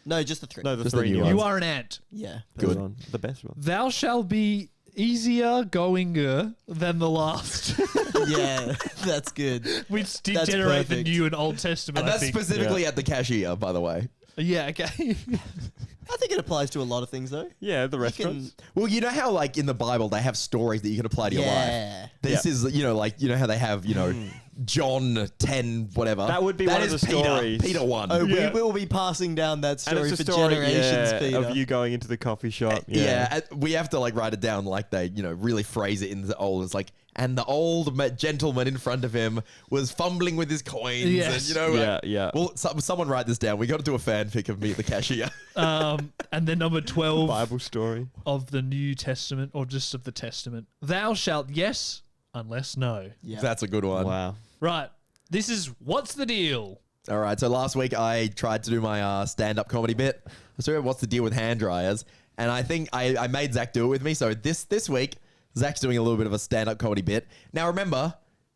No, just the 3. No, the Just the 3 new new ones. You ones. are an ant. Yeah. Good. One. The best one. Thou shalt be easier goinger than the last. Yeah, that's good. Which did That's generate perfect. the New and Old Testament, And I that's think. specifically at the cashier, by the way. Yeah, okay. I think it applies to a lot of things, though. Yeah, the You restaurants. Well, you know how, like, in the Bible, they have stories that you can apply to your life? Yeah. This is, like, how they have, John 10, whatever. That would be one of is the Peter. stories. Peter 1. Oh, Yeah. we will be passing down that And story it's for a story, generations, Peter. of you going into the coffee shop. Yeah, we have to, like, write it down like they, really phrase it in the old. It's like, and the old gentleman in front of him was fumbling with his coins. Yes. And, Yeah, yeah. Well, someone write this down. We got to do a fanfic of me at the cashier. And then number 12 Bible story. of the New Testament, or just of the Testament. Thou shalt yes, unless no. Yeah. That's a good one. Wow. Right. This is What's the Deal? All right. So last week I tried to do my stand-up comedy bit. So what's the deal with hand dryers? And I think I made Zach do it with me. So this week Zach's doing a little bit of a stand-up comedy bit. Now remember,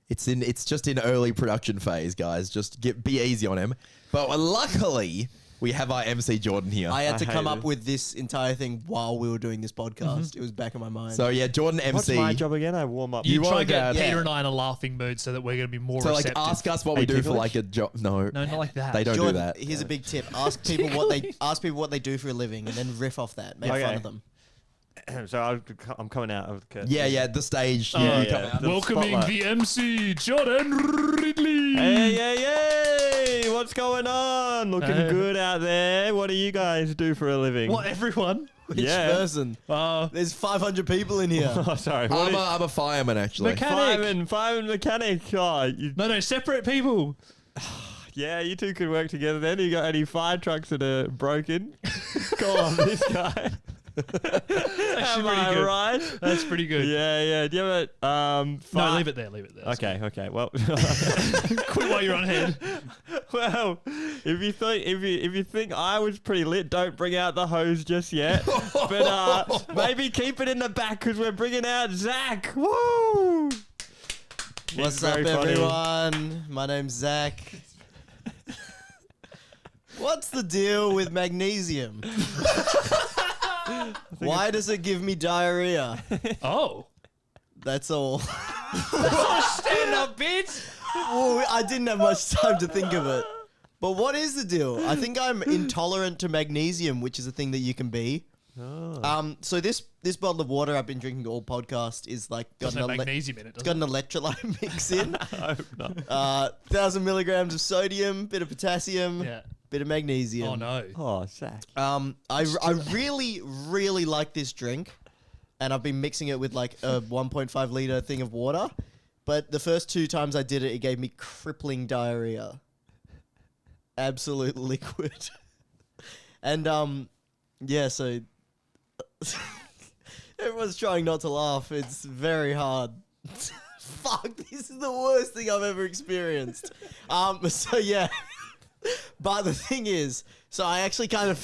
it's just in early production phase, guys. Just be easy on him. But luckily we have our MC Jordan here. I had to I come hate up it. with this entire thing while we were doing this podcast. It was back in my mind. So yeah, Jordan What's MC. my job again? I warm up. You try are and get dad. Peter Yeah. and I in a laughing mood so that we're going to be more So like receptive. ask us what we Hey, do for ticklish? like a job. No, No, not like that. they don't Jordan, do that. here's a big tip: ask people what they do for a living, and then riff off that. Make Okay. fun of them. So I'm coming out of the curtain. Yeah, the stage. Oh, you yeah. come out. The Welcoming spotlight. the MC, Jordan Ridley. Hey, what's going on? Looking Hey. good out there. What do you guys do for a living? What, everyone? Which Yeah. person? Uh, There's 500 people in here. Oh, sorry. What I'm a fireman actually. Mechanic. fireman mechanic. Oh, no, separate people. yeah, you two could work together then. You got any fire trucks that are broken? Call on this guy. Am pretty I good. right? That's pretty good. Yeah. Do you have a No, leave it there. That's Okay. Well, good. Quit while you're on head. well, if you think I was pretty lit, don't bring out the hose just yet. But maybe keep it in the back because we're bringing out Zack. Woo! What's up, very funny. everyone? My name's Zack. What's the deal with magnesium? Why does it give me diarrhea? Oh. That's all. Stand up, bitch. Well, I didn't have much time to think of it. But what is the deal? I think I'm intolerant to magnesium, which is a thing that you can be. So this bottle of water I've been drinking all podcast is like got Doesn't have an, magnesium in it, it's does got it? an electrolyte mix in. I hope not. 1,000 milligrams of sodium, bit of potassium, Yeah. bit of magnesium. Oh, no. Oh, Zack. I really, really like this drink, and I've been mixing it with like a 1.5 liter thing of water. But the first 2 times I did it, it gave me crippling diarrhea. Absolute liquid. And yeah, so everyone's trying not to laugh. It's very hard. Fuck, this is the worst thing I've ever experienced. So yeah. But the thing is, so I actually kind of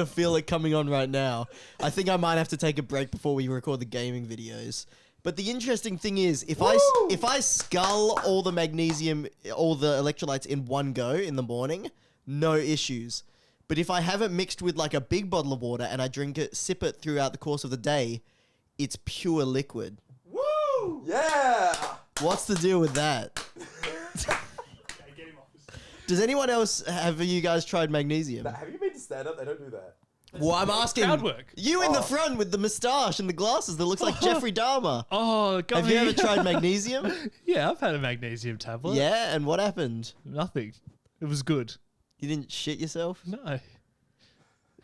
feel it coming on right now. I think I might have to take a break before we record the gaming videos. But the interesting thing is, if I scull all the magnesium, all the electrolytes in one go in the morning, no issues. But if I have it mixed with like a big bottle of water and I sip it throughout the course of the day, it's pure liquid. Woo! Yeah! What's the deal with that? Does anyone else, have you guys tried magnesium? Have you been to stand up? They don't do that. Well, I'm asking Crowd work. you in the front with the moustache and the glasses that looks like Jeffrey Dahmer. Oh, got Have me. you ever tried magnesium? Yeah, I've had a magnesium tablet. Yeah, and what happened? Nothing. It was good. You didn't shit yourself? No.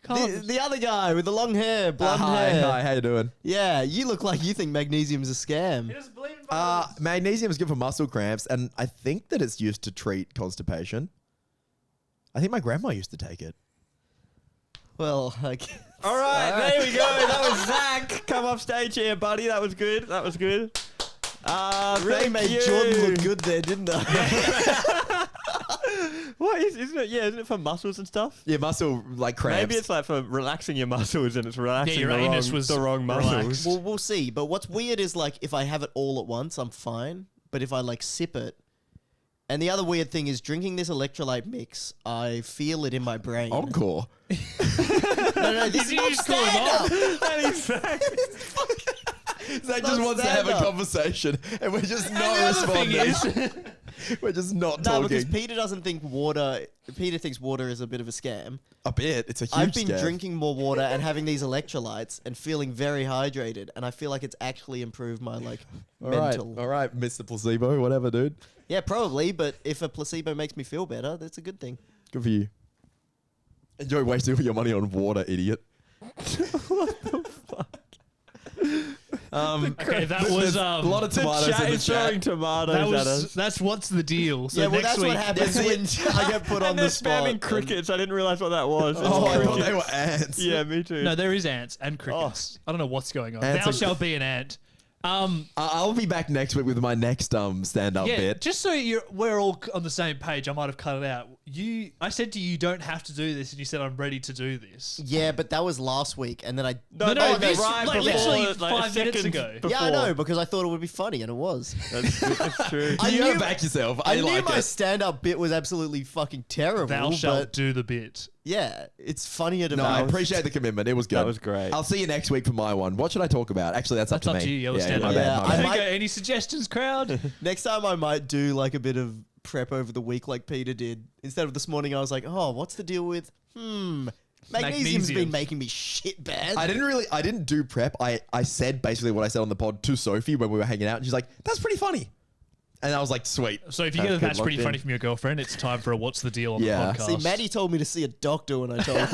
Can't. The other guy with the long hair, blonde Hi, hair. hi, how you doing? Yeah, you look like you think magnesium's a scam. doesn't believe in Magnesium is good for muscle cramps, and I think that it's used to treat constipation. I think my grandma used to take it. Well, All right, there we go. That was Zack. Come off stage here, buddy. That was good. That was good. really Thank made you. Jordan look good there, didn't I? What isn't it? Yeah, isn't it for muscles and stuff? Yeah, muscle like cramps. Maybe it's like for relaxing your muscles, and it's relaxing your anus was the wrong muscles. relaxed. Well, we'll see. But what's weird is like if I have it all at once, I'm fine. But if I like sip it, and the other weird thing is drinking this electrolyte mix, I feel it in my brain. Encore. No, this is you not just call him stand-up. Zach Not just wants to have a stand-up. conversation, and we're just And not the other thing responding. is, We're just not No, because talking. Peter doesn't think water. Peter thinks water is a bit of a scam. A bit. It's a huge I've been scam. drinking more water and having these electrolytes and feeling very hydrated, and I feel like it's actually improved my like mental. All right, Mr. Placebo, whatever, dude. Yeah, probably. But if a placebo makes me feel better, that's a good thing. Good for you. Enjoy wasting all your money on water, idiot. okay, that was a lot of tomatoes Chat in the is throwing chat. tomatoes at us. that's what's the deal. So yeah, well, next that's week, what happens when I get put on And the they're spot. spamming crickets. I didn't realize what that was. It's Oh, I thought crickets. they were ants. Yeah, me too. No, there is ants and crickets. I don't know what's going on. Ants Thou are- shalt be an ant. I'll be back next week with my next stand-up Yeah, bit. just so we're all on the same page, I might have cut it out. I said to you, you don't have to do this, and you said, I'm ready to do this. Yeah, but that was last week, and then I. No, that's this, right like, before, literally like, 5 minutes seconds ago. before. Yeah, I know because I thought it would be funny, and it was. That's true. I you knew- go back yourself. I I knew like my it. stand-up bit was absolutely fucking terrible. Thou shalt but do the bit. yeah, it's funnier to No, me. I appreciate the commitment. It was good. That was great. I'll see you next week for my one. What should I talk about? Actually, that's up That's to up me. to you. You're the my stand-up. bad, Yeah, my I bad. There you might- go. Any suggestions, crowd? Next time I might do like a bit of prep over the week like Peter did. Instead of this morning, I was like, oh, what's the deal with, magnesium's Magnesium. been making me shit bad. I didn't do prep. I said basically what I said on the pod to Sophie when we were hanging out, and she's like, "That's pretty funny," and I was like, "Sweet." So if you That's get a good, that's pretty locked in. funny from your girlfriend, it's time for a what's the deal on Yeah. the podcast. See, Maddie told me to see a doctor when I told her.